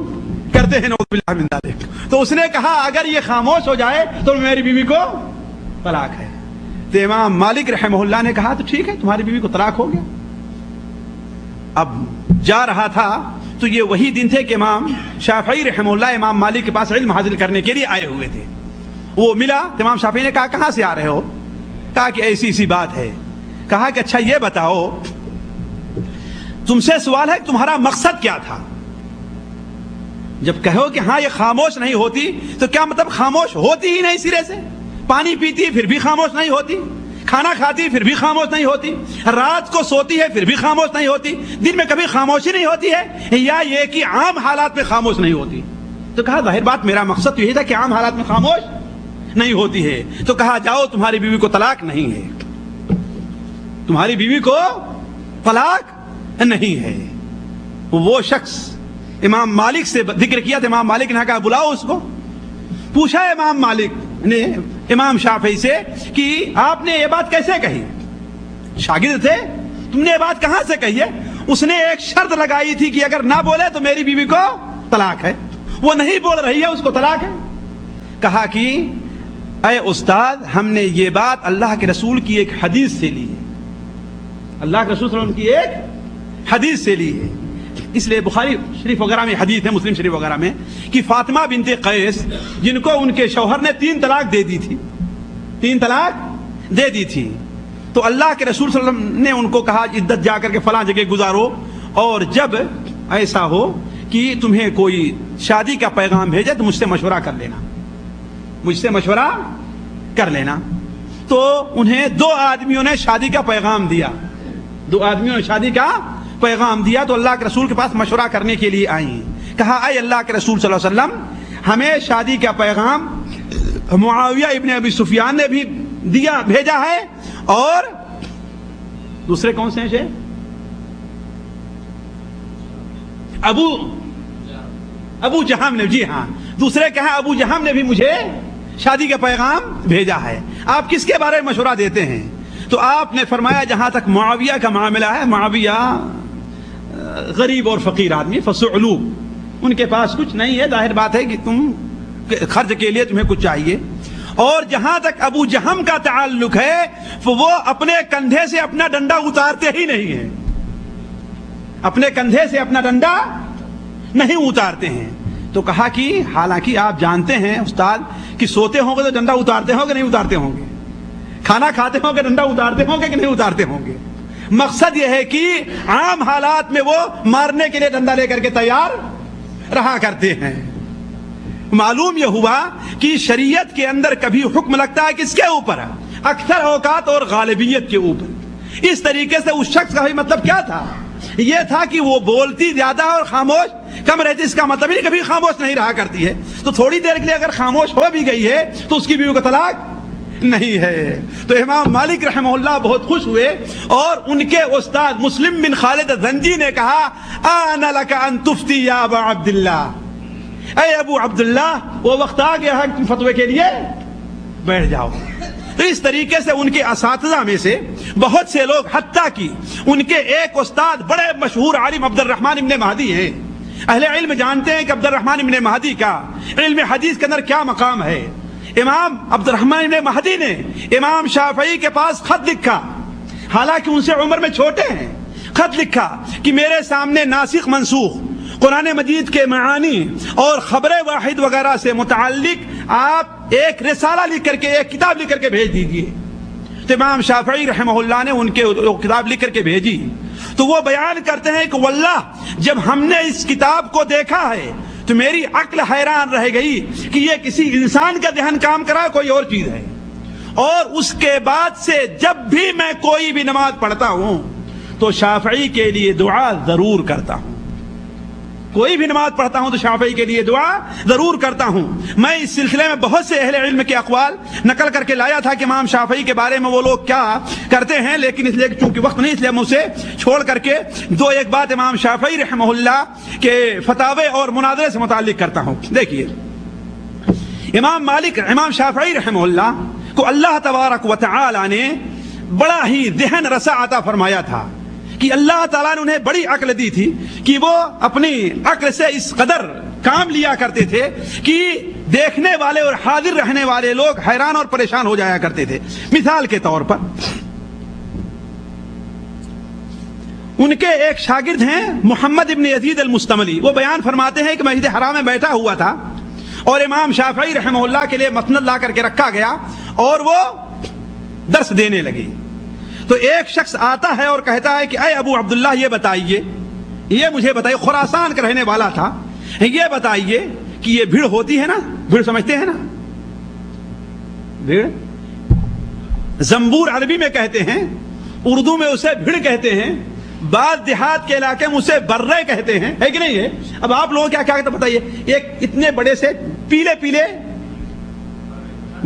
[SPEAKER 1] کرتے ہیں، نعوذ باللہ من ذالک. تو اس نے کہا اگر یہ خاموش ہو جائے تو میری بیوی کو طلاق ہے. تو امام مالک رحمہ اللہ نے کہا تو ٹھیک ہے، تمہاری بیوی کو طلاق ہو گیا. اب جا رہا تھا تو یہ وہی دن تھے کہ امام شافعی رحمہ اللہ امام مالک کے پاس علم حاصل کرنے کے لیے آئے ہوئے تھے. وہ ملا، امام شافعی نے کہا کہاں سے آ رہے ہو؟ کہا کہ ایسی بات ہے. کہا کہ اچھا یہ بتاؤ، تم سے سوال ہے کہ تمہارا مقصد کیا تھا؟ جب کہو کہ ہاں یہ خاموش نہیں ہوتی تو کیا مطلب خاموش ہوتی ہی نہیں سرے سے؟ پانی پیتی پھر بھی خاموش نہیں ہوتی، کھانا کھاتی پھر بھی خاموش نہیں ہوتی، رات کو سوتی ہے پھر بھی خاموش نہیں ہوتی، دن میں کبھی خاموشی نہیں ہوتی ہے، یا یہ کہ عام حالات میں خاموش نہیں ہوتی؟ تو کہا ظاہر بات میرا مقصد تو یہی تھا کہ عام حالات میں خاموش نہیں ہوتی ہے. تو کہا جاؤ تمہاری بیوی کو طلاق نہیں ہے، تمہاری بیوی کو طلاق نہیں ہے. وہ شخص امام مالک سے ذکر کیا تھا، امام مالک نے کہا بلاؤ اس کو. پوچھا امام مالک نے امام شافعی سے کہ آپ نے یہ بات کیسے کہی؟ شاگرد تھے، تم نے یہ بات کہاں سے کہی ہے؟ اس نے ایک شرط لگائی تھی کہ اگر نہ بولے تو میری بیوی کو طلاق ہے. وہ نہیں بول رہی ہے، اس کو طلاق ہے. کہا کہ اے استاد، ہم نے یہ بات اللہ کے رسول کی ایک حدیث سے لی ہے، اللہ کے رسول صلی اللہ علیہ وسلم کی ایک حدیث سے لی ہے. اس لیے بخاری شریف وغیرہ میں حدیث ہے، مسلم شریف وغیرہ میں، کہ فاطمہ بنت قیس جن کو ان کے شوہر نے 3 طلاق دے دی تھی، 3 طلاق دے دی تھی، تو اللہ کے رسول صلی اللہ علیہ وسلم نے ان کو کہا عدت جا کر کے فلاں جگہ گزارو، اور جب ایسا ہو کہ تمہیں کوئی شادی کا پیغام بھیجے تو مجھ سے مشورہ کر لینا. مجھ سے مشورہ کر لینا. تو انہیں 2 آدمیوں نے شادی کا پیغام دیا. 2 آدمیوں نے شادی کا پیغام دیا تو اللہ کے رسول کے پاس مشورہ کرنے کے لیے آئیں. کہا اے اللہ کے رسول صلی اللہ علیہ وسلم, ہمیں شادی کا پیغام معاویہ ابن ابی سفیان نے بھی بھیجا ہے, اور دوسرے کون سے ہیں؟ ابو جہم نے, جی ہاں, دوسرے کہا ابو جہم نے بھی مجھے شادی کا پیغام بھیجا ہے, آپ کس کے بارے میں مشورہ دیتے ہیں؟ تو آپ نے فرمایا جہاں تک معاویہ کا معاملہ ہے, معاویہ غریب اور فقیر آدمی, فسعلو, ان کے پاس کچھ نہیں ہے, ظاہر بات ہے کہ تم خرچ کے لیے تمہیں کچھ چاہیے. اور جہاں تک ابو جہم کا تعلق ہے وہ اپنے کندھے سے اپنا ڈنڈا اتارتے ہی نہیں ہیں, اپنے کندھے سے اپنا ڈنڈا نہیں اتارتے ہیں. تو کہا کہ حالانکہ آپ جانتے ہیں استاد کہ سوتے ہوں گے تو ڈنڈا اتارتے ہوں گے نہیں اتارتے ہوں گے, کھانا کھاتے ہوں گے ڈنڈا اتارتے ہوں گے کہ نہیں اتارتے ہوں گے. مقصد یہ ہے کہ عام حالات میں وہ مارنے کے لیے ڈنڈا لے کر کے تیار رہا کرتے ہیں. معلوم یہ ہوا کہ شریعت کے اندر کبھی حکم لگتا ہے کس کے اوپر؟ اکثر اوقات اور غالبیت کے اوپر. اس طریقے سے اس شخص کا بھی مطلب کیا تھا؟ یہ تھا کہ وہ بولتی زیادہ اور خاموش کم رہتی. اس کا مطلب ہی کبھی خاموش نہیں رہا کرتی ہے, تو تھوڑی دیر کے لیے اگر خاموش ہو بھی گئی ہے تو اس کی بیوی کو طلاق نہیں ہے. تو امام مالک رحمہ اللہ بہت خوش ہوئے, اور ان کے استاد مسلم بن خالد زنجی نے کہا آن لک ان تفتی یا ابا عبداللہ, اے ابو عبداللہ وہ وقت آ گیا ہے تم فتوے کے لیے بیٹھ جاؤ. تو اس طریقے سے ان کے اساتذہ میں سے بہت سے لوگ, حتیٰ کہ ان کے ایک استاد بڑے مشہور عالم عبد الرحمن ابن مہدی ہیں. اہل علم جانتے ہیں کہ عبد الرحمن ابن مہدی کا علم حدیث کے اندر کیا مقام ہے. امام عبد الرحمن ابن مہدی نے امام شافعی کے پاس خط لکھا, حالانکہ ان سے عمر میں چھوٹے ہیں. خط لکھا کہ میرے سامنے ناسخ منسوخ قرآن مجید کے معانی اور خبر واحد وغیرہ سے متعلق آپ ایک رسالہ لکھ کر کے, ایک کتاب لکھ کر کے بھیج دیجیے. تو امام شافعی رحمہ اللہ نے ان کے کتاب لکھ کر کے بھیجی. تو وہ بیان کرتے ہیں کہ واللہ جب ہم نے اس کتاب کو دیکھا ہے تو میری عقل حیران رہ گئی کہ یہ کسی انسان کا ذہن کام کرا کوئی اور چیز ہے. اور اس کے بعد سے جب بھی میں کوئی بھی نماز پڑھتا ہوں تو شافعی کے لیے دعا ضرور کرتا ہوں. کوئی بھی نماز پڑھتا ہوں تو شافعی کے لیے دعا ضرور کرتا ہوں. میں اس سلسلے میں بہت سے اہل علم کے اقوال نقل کر کے لایا تھا کہ امام شافعی کے بارے میں وہ لوگ کیا کرتے ہیں, لیکن اس لیے چونکہ وقت نہیں, اس لیے میں اسے چھوڑ کر کے ایک بات امام شافعی رحمہ اللہ کے فتاوے اور مناظرے سے متعلق کرتا ہوں. دیکھیے, امام شافعی رحمہ اللہ کو اللہ تبارک و تعالی نے بڑا ہی ذہن رسا عطا فرمایا تھا کہ اللہ تعالیٰ نے انہیں بڑی عقل دی تھی کہ وہ اپنی عقل سے اس قدر کام لیا کرتے تھے کہ دیکھنے والے اور حاضر رہنے والے لوگ حیران اور پریشان ہو جایا کرتے تھے. مثال کے طور پر ان کے ایک شاگرد ہیں محمد ابن یزید المستملی, وہ بیان فرماتے ہیں کہ مسجد حرام میں بیٹھا ہوا تھا اور امام شافعی رحمہ اللہ کے لیے مسند لا کر کے رکھا گیا اور وہ درس دینے لگے. تو ایک شخص آتا ہے اور کہتا ہے کہ اے ابو عبداللہ یہ بتائیے, یہ مجھے بتائیے, خراسان کا رہنے والا تھا, یہ بتائیے کہ یہ بھیڑ ہوتی ہے نا, بھیڑ سمجھتے ہیں نا, بھیڑ زنبور عربی میں کہتے ہیں, اردو میں اسے بھیڑ کہتے ہیں, بعض دیہات کے علاقے میں اسے برے کہتے ہیں, ہے کہ نہیں ہے. اب آپ لوگوں کیا کہتے ہیں بتائیے, ایک اتنے بڑے سے پیلے پیلے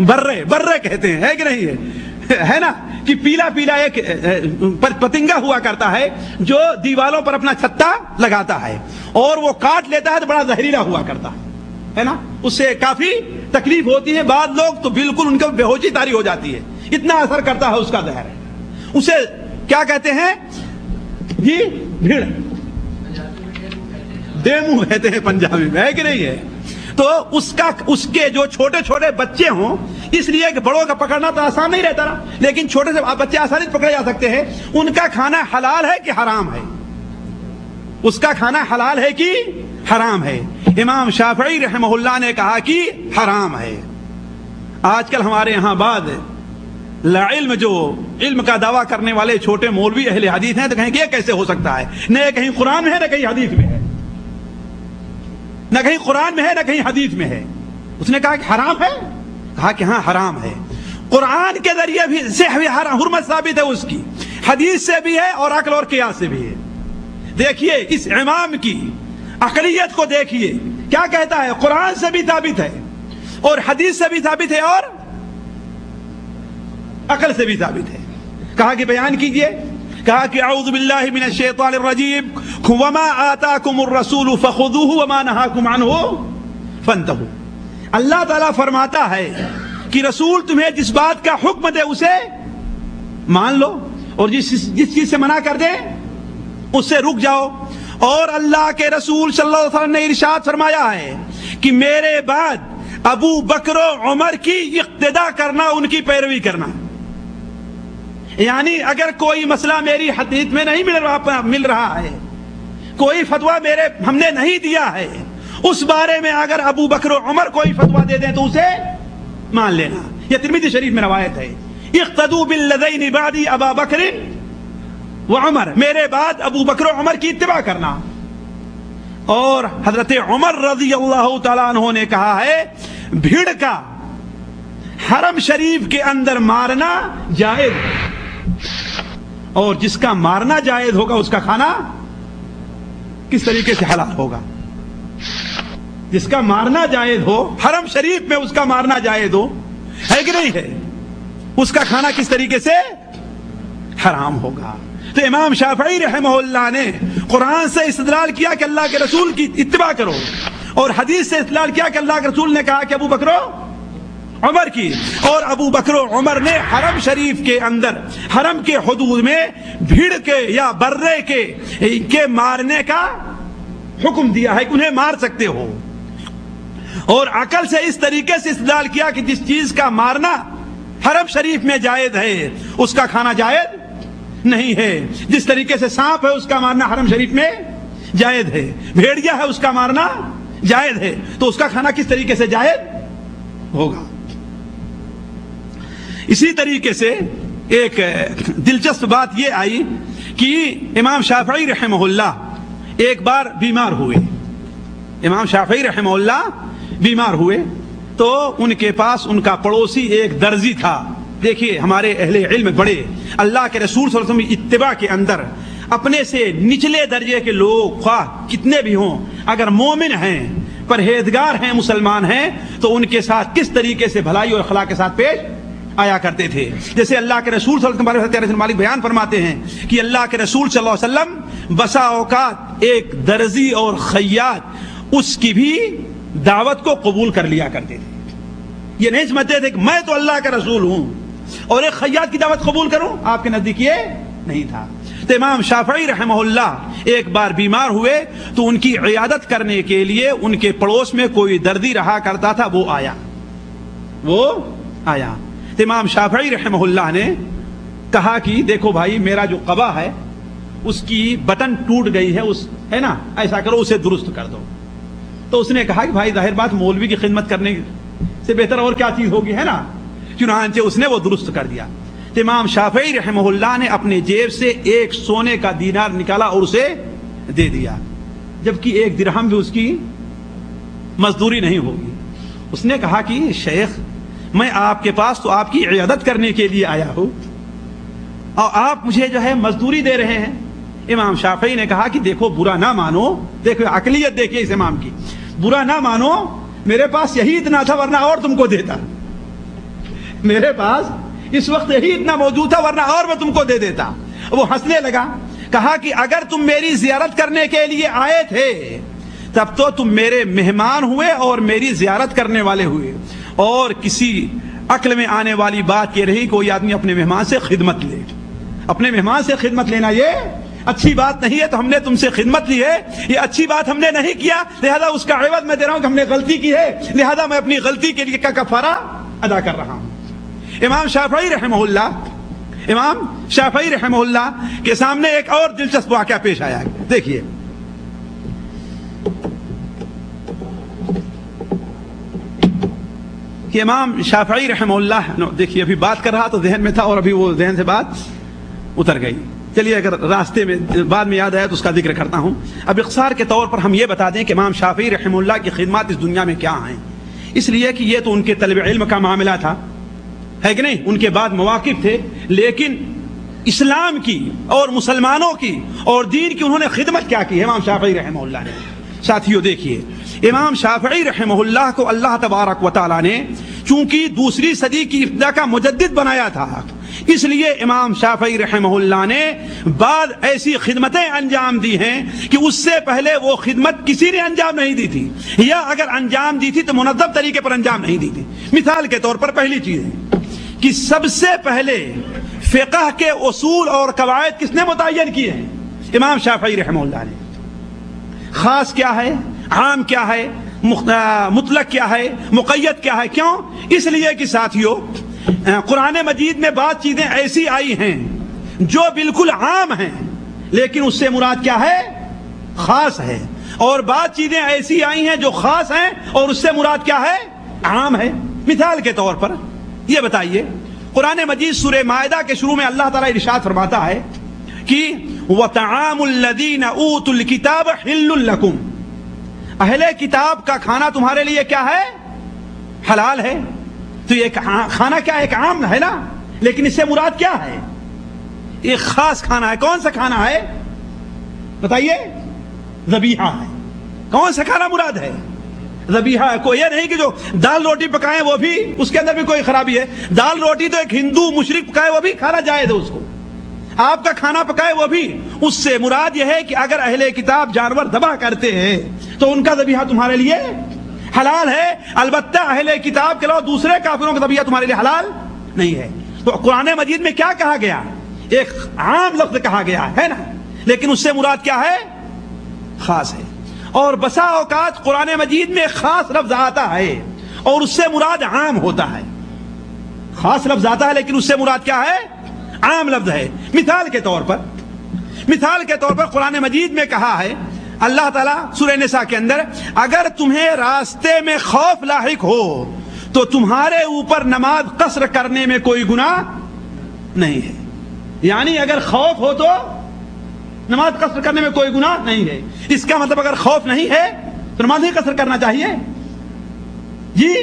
[SPEAKER 1] برے کہتے ہیں, ہے کہ نہیں ہے نا, کہ پیلا پیلا ایک پتنگا ہوا کرتا ہے جو دیوالوں پر اپنا چھتا لگاتا ہے اور وہ کاٹ لیتا ہے تو بڑا زہریلا ہوا کرتا ہے نا, اس سے کافی تکلیف ہوتی ہے. بعض لوگ تو بالکل ان کو بے ہوشی طاری ہو جاتی ہے, اتنا اثر کرتا ہے اس کا زہر. اسے کیا کہتے ہیں جی, بھیڑ, دیمو کہتے ہیں پنجابی میں, ہے کہ نہیں ہے. تو اس کے جو چھوٹے چھوٹے بچے ہوں, اس لیے کہ بڑوں کا پکڑنا تو آسان نہیں رہتا نا, لیکن چھوٹے سے بچے آسانی سے پکڑے جا سکتے ہیں. ان کا کھانا حلال ہے کہ حرام ہے, اس کا کھانا حلال ہے کہ حرام ہے. امام شافعی رحمہ اللہ نے کہا کہ حرام ہے. آج کل ہمارے یہاں بعد لا علم جو علم کا دعویٰ کرنے والے چھوٹے مولوی اہل حدیث ہیں تو کہیں کہ یہ کیسے ہو سکتا ہے, نہ کہیں قرآن میں ہے نہ کہیں حدیث میں ہے, نہ کہیں قرآن میں ہے نہ کہیں حدیث میں ہے. اس نے کہا کہ حرام ہے, کہا کہ ہاں حرام ہے. قرآن کے ذریعے بھی سے حرمت ثابت ہے اس کی, حدیث سے بھی ہے اور عقل اور قیاس سے بھی ہے. دیکھیے اس امام کی عقلیت کو دیکھیے, کیا کہتا ہے؟ قرآن سے بھی ثابت ہے اور حدیث سے بھی ثابت ہے اور عقل سے بھی ثابت ہے. کہا کہ بیان کیجئے. کہا کہ اعوذ باللہ من الشیطان الرجیم وما آتاکم الرسول فخذوہ وما نہاکم عنہ فانتہوا. اللہ تعالیٰ فرماتا ہے کہ رسول تمہیں جس بات کا حکم دے اسے مان لو, اور جس چیز سے منع کر دے اس سے رک جاؤ. اور اللہ کے رسول صلی اللہ علیہ وسلم نے ارشاد فرمایا ہے کہ میرے بعد ابو بکر و عمر کی اقتدا کرنا, ان کی پیروی کرنا. یعنی اگر کوئی مسئلہ میری حدیث میں نہیں مل رہا ہے, کوئی فتویٰ ہم نے نہیں دیا ہے, اس بارے میں اگر ابو بکر و عمر کوئی فتویٰ دے دیں تو اسے مان لینا. یہ ترمذی شریف میں روایت ہے, اقتدوا بالذین بعدی ابا بکر و عمر, میرے بعد ابو بکر و عمر کی اتباع کرنا. اور حضرت عمر رضی اللہ تعالیٰ عنہ نے کہا ہے بھیڑ کا حرم شریف کے اندر مارنا جائز, اور جس کا مارنا جائز ہوگا اس کا کھانا کس طریقے سے حلال ہوگا؟ جس کا مارنا جائز ہو, حرم شریف میں اس کا مارنا جائز ہو, ہے کہ نہیں ہے, اس کا کھانا کس طریقے سے حرام ہوگا. تو امام شافعی رحمہ اللہ نے قرآن سے استدلال کیا کہ اللہ کے رسول کی اتباع کرو, اور حدیث سے استدلال کیا کہ اللہ کے رسول نے کہا کہ ابو بکر و عمر کی, اور ابو بکر و عمر نے حرم شریف کے اندر, حرم کے حدود میں بھیڑ کے یا برے کے مارنے کا حکم دیا ہے کہ انہیں مار سکتے ہو. اور عقل سے اس طریقے سے استدلال کیا کہ جس چیز کا مارنا حرم شریف میں جائز ہے اس کا کھانا جائز نہیں ہے. جس طریقے سے سانپ ہے اس کا مارنا حرم شریف میں جائز ہے, بھیڑیا ہے اس کا مارنا جائز ہے, تو اس کا کھانا کس طریقے سے جائز ہوگا. اسی طریقے سے ایک دلچسپ بات یہ آئی کہ امام شافعی رحمہ اللہ ایک بار بیمار ہوئے. امام شافعی رحمہ اللہ بیمار ہوئے تو ان کے پاس ان کا پڑوسی ایک درزی تھا. دیکھیے ہمارے اہل علم بڑے اللہ کے رسول صلی اللہ علیہ وسلم اتباع کے اندر اپنے سے نچلے درجے کے لوگ خواہ کتنے بھی ہوں, اگر مومن ہیں, پرہیزگار ہیں, مسلمان ہیں, تو ان کے ساتھ کس طریقے سے بھلائی اور اخلاق کے ساتھ پیش آیا کرتے تھے. جیسے اللہ کے رسول صلی اللہ علیہ وسلم مالک بیان فرماتے ہیں کہ اللہ کے رسول صلی اللہ علیہ وسلم بسا اوقات ایک درزی اور خیاط اس کی بھی دعوت کو قبول کر لیا کرتے تھے. یہ نہیں سمجھتے تھے کہ میں تو اللہ کا رسول ہوں اور ایک خیاط کی دعوت قبول کروں, آپ کے نزدیک یہ نہیں تھا. تو امام شافعی رحمہ اللہ ایک بار بیمار ہوئے تو ان کی عیادت کرنے کے لیے ان کے پڑوس میں کوئی دردی رہا کرتا تھا, وہ آیا. تو امام شافعی رحمہ اللہ نے کہا کہ دیکھو بھائی, میرا جو قبا ہے اس کی بٹن ٹوٹ گئی ہے نا, ایسا کرو اسے درست کر دو. تو اس نے کہا کہ بھائی ظاہر بات مولوی کی خدمت کرنے سے بہتر اور کیا چیز ہوگی, ہے نا. چنانچہ اس نے وہ درست کر دیا. تو امام شافعی رحمہ اللہ نے اپنے جیب سے ایک سونے کا دینار نکالا اور اسے دے دیا, جبکہ ایک درہم بھی اس کی مزدوری نہیں ہوگی. اس نے کہا کہ شیخ میں آپ کے پاس تو آپ کی عیادت کرنے کے لیے آیا ہوں اور آپ مجھے جو ہے مزدوری دے رہے ہیں. امام شافعی نے کہا کہ دیکھو برا نہ مانو, دیکھو عقلیت دیکھیے اس امام کی, برا نہ مانو, میرے پاس یہی اتنا تھا ورنہ اور تم کو دیتا. میرے پاس اس وقت یہی اتنا موجود تھا ورنہ اور میں تم کو دے دیتا. وہ ہنسنے لگا, کہا کہ اگر تم میری زیارت کرنے کے لیے آئے تھے تب تو تم میرے مہمان ہوئے اور میری زیارت کرنے والے ہوئے, اور کسی عقل میں آنے والی بات یہ رہی کوئی آدمی اپنے مہمان سے خدمت لے. اپنے مہمان سے خدمت لینا یہ اچھی بات نہیں ہے, تو ہم نے تم سے خدمت لی ہے, یہ اچھی بات ہم نے نہیں کیا, لہذا اس کا عوض میں دے رہا ہوں کہ ہم نے غلطی کی ہے, لہذا میں اپنی غلطی کے لیے کا کفارہ ادا کر رہا ہوں. امام شافعی رحمہ اللہ کے سامنے ایک اور دلچسپ واقعہ پیش آیا. دیکھیے کہ امام شافعی رحمہ اللہ, دیکھیے ابھی بات کر رہا تو ذہن میں تھا اور ابھی وہ ذہن سے بات اتر گئی. چلیے اگر راستے میں بعد میں یاد آیا تو اس کا ذکر کرتا ہوں. اب اختصار کے طور پر ہم یہ بتا دیں کہ امام شافعی رحمہ اللہ کی خدمات اس دنیا میں کیا ہیں. اس لیے کہ یہ تو ان کے طلب علم کا معاملہ تھا، ہے کہ نہیں، ان کے بعد مواقف تھے، لیکن اسلام کی اور مسلمانوں کی اور دین کی انہوں نے خدمت کیا کی ہے امام شافعی رحمہ اللہ نے۔ ساتھیو دیکھیے، امام شافعی رحمہ اللہ کو اللہ تبارک و تعالی نے چونکہ دوسری صدی کی ابتدا کا مجدد بنایا تھا، اس لیے امام شافعی رحمہ اللہ نے بعد ایسی خدمتیں انجام دی ہیں کہ اس سے پہلے وہ خدمت کسی نے انجام نہیں دی تھی، یا اگر انجام دی تھی تو منظم طریقے پر انجام نہیں دی تھی۔ مثال کے طور پر پہلی چیز ہے کہ سب سے پہلے فقہ کے اصول اور قواعد کس نے متعین کیے ہیں؟ امام شافعی رحمہ اللہ نے۔ خاص کیا ہے، عام کیا ہے، مطلق کیا ہے، مقید کیا ہے؟ کیوں؟ اس لیے کہ ساتھیو قرآن مجید میں بعض چیزیں ایسی آئی ہیں جو بالکل عام ہیں لیکن اس سے مراد کیا ہے؟ خاص ہے، اور بعض چیزیں ایسی آئی ہیں جو خاص ہیں اور اس سے مراد کیا ہے؟ عام ہے۔ مثال کے طور پر یہ بتائیے، قرآن مجید سورہ مائدہ کے شروع میں اللہ تعالیٰ ارشاد فرماتا ہے کہ وَطَعَامُ الَّذِينَ أُوتُوا الْكِتَابَ حِلٌّ لَكُمْ، اہل کتاب کا کھانا تمہارے لیے کیا ہے؟ حلال ہے۔ تو یہ کھانا کیا ایک عام ہے نا، لیکن اس سے مراد کیا ہے؟ ایک خاص کھانا ہے۔ کون سا کھانا ہے بتائیے؟ ذبیحہ ہے۔ کون سا کھانا مراد ہے؟ ذبیحہ ہے۔ کوئی یہ نہیں کہ جو دال روٹی پکائیں وہ بھی اس کے اندر بھی کوئی خرابی ہے۔ دال روٹی تو ایک ہندو مشرک پکائے وہ بھی کھانا جائز ہے، اس کو آپ کا کھانا پکائے وہ بھی، اس سے مراد یہ ہے کہ اگر اہل کتاب جانور ذبح کرتے ہیں تو ان کا ذبیحہ تمہارے لیے حلال ہے، البتہ اہل کتاب کے علاوہ دوسرے کافروں کا ذبیحہ تمہارے لیے حلال نہیں ہے۔ تو قرآن مجید میں کیا کہا گیا؟ ایک عام لفظ کہا گیا ہے نا، لیکن اس سے مراد کیا ہے؟ خاص ہے۔ اور بسا اوقات قرآن مجید میں خاص لفظ آتا ہے اور اس سے مراد عام ہوتا ہے۔ خاص لفظ آتا ہے لیکن اس سے مراد کیا ہے؟ عام لفظ ہے۔ مثال کے طور پر قرآن مجید میں کہا ہے اللہ تعالیٰ سورہ نساء کے اندر، اگر تمہیں راستے میں خوف لاحق ہو تو تمہارے اوپر نماز قصر کرنے میں کوئی گناہ نہیں ہے۔ یعنی اگر خوف ہو تو نماز قصر کرنے میں کوئی گناہ نہیں ہے۔ اس کا مطلب اگر خوف نہیں ہے تو نماز نہیں قصر کرنا چاہیے؟ جی،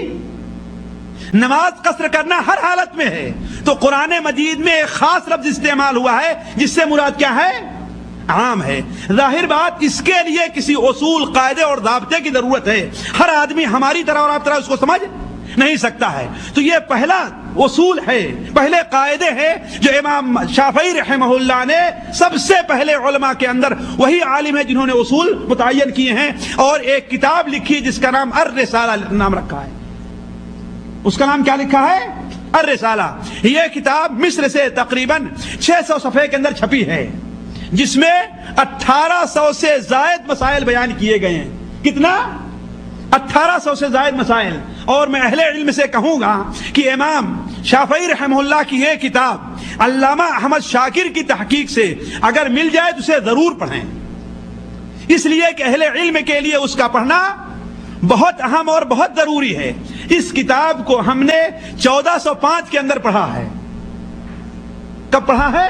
[SPEAKER 1] نماز قصر کرنا ہر حالت میں ہے۔ تو قرآن مجید میں ایک خاص لفظ استعمال ہوا ہے جس سے مراد کیا ہے؟ عام ہے۔ ظاہر بات اس کے لیے کسی اصول، قاعدے اور ضابطے کی ضرورت ہے۔ ہر آدمی ہماری طرح اور آپ طرح اس کو سمجھ نہیں سکتا ہے۔ تو یہ پہلا اصول ہے، پہلے قاعدے ہیں جو امام شافعی رحمہ اللہ نے سب سے پہلے علماء کے اندر، وہی عالم ہے جنہوں نے اصول متعین کیے ہیں، اور ایک کتاب لکھی جس کا نام الرسالہ نام رکھا ہے۔ اس کا نام کیا لکھا ہے؟ الرسالہ۔ یہ کتاب مصر سے تقریباً 600 صفحے کے اندر چھپی ہے، جس میں 1800 سے زائد مسائل بیان کیے گئے ہیں۔ کتنا؟ 1800 سے زائد مسائل۔ اور میں اہل علم سے کہوں گا کہ امام شافعی رحمہ اللہ کی یہ کتاب علامہ احمد شاکر کی تحقیق سے اگر مل جائے تو اسے ضرور پڑھیں، اس لیے کہ اہل علم کے لیے اس کا پڑھنا بہت اہم اور بہت ضروری ہے۔ اس کتاب کو ہم نے 1405 کے اندر پڑھا ہے۔ کب پڑھا ہے؟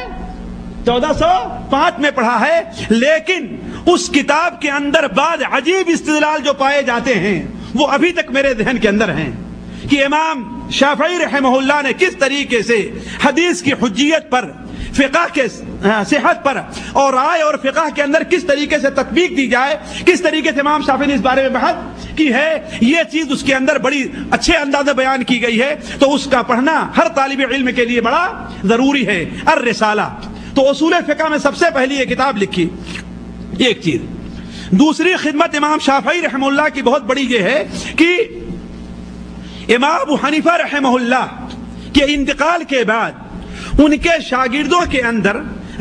[SPEAKER 1] 1405 میں پڑھا ہے، لیکن اس کتاب کے اندر بعض عجیب استدلال جو پائے جاتے ہیں وہ ابھی تک میرے ذہن کے اندر ہیں کہ امام شافعی رحمہ اللہ نے کس طریقے سے حدیث کی حجیت پر، فقہ کے صحت پر اور رائے اور فقہ کے اندر کس طریقے سے تطبیق دی جائے، کس طریقے سے امام شافعی نے اس بارے میں بحث کی ہے، یہ چیز اس کے اندر بڑی اچھے انداز میں بیان کی گئی ہے۔ تو اس کا پڑھنا ہر طالب علم کے لیے بڑا ضروری ہے۔ الرسالہ تو اصول فقہ میں سب سے پہلی یہ کتاب لکھی، ایک چیز۔ دوسری خدمت امام شافعی رحمہ اللہ کی بہت بڑی یہ ہے کہ امام ابو حنیفہ رحمہ اللہ کے انتقال کے بعد ان کے شاگردوں کے اندر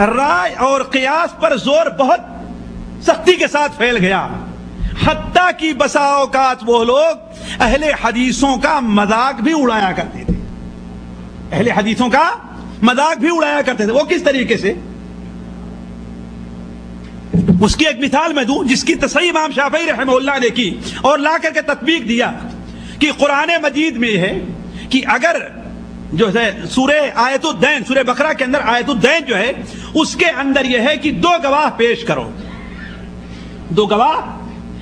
[SPEAKER 1] رائے اور قیاس پر زور بہت سختی کے ساتھ پھیل گیا، حتیٰ کہ بسا اوقات وہ لوگ اہل حدیثوں کا مذاق بھی اڑایا کرتے تھے۔ اہل حدیثوں کا مذاق بھی اڑایا کرتے تھے۔ وہ کس طریقے سے؟ اس کی ایک مثال میں دوں جس کی تصحیح امام شافعی رحمہ اللہ نے کی اور لا کر کے تطبیق دیا کہ قرآن مجید میں ہے کہ اگر جو ہے سورہ آیت الدین، سورہ بقرہ کے اندر آیت الدین جو ہے اس کے اندر یہ ہے کہ 2 گواہ پیش کرو، 2 گواہ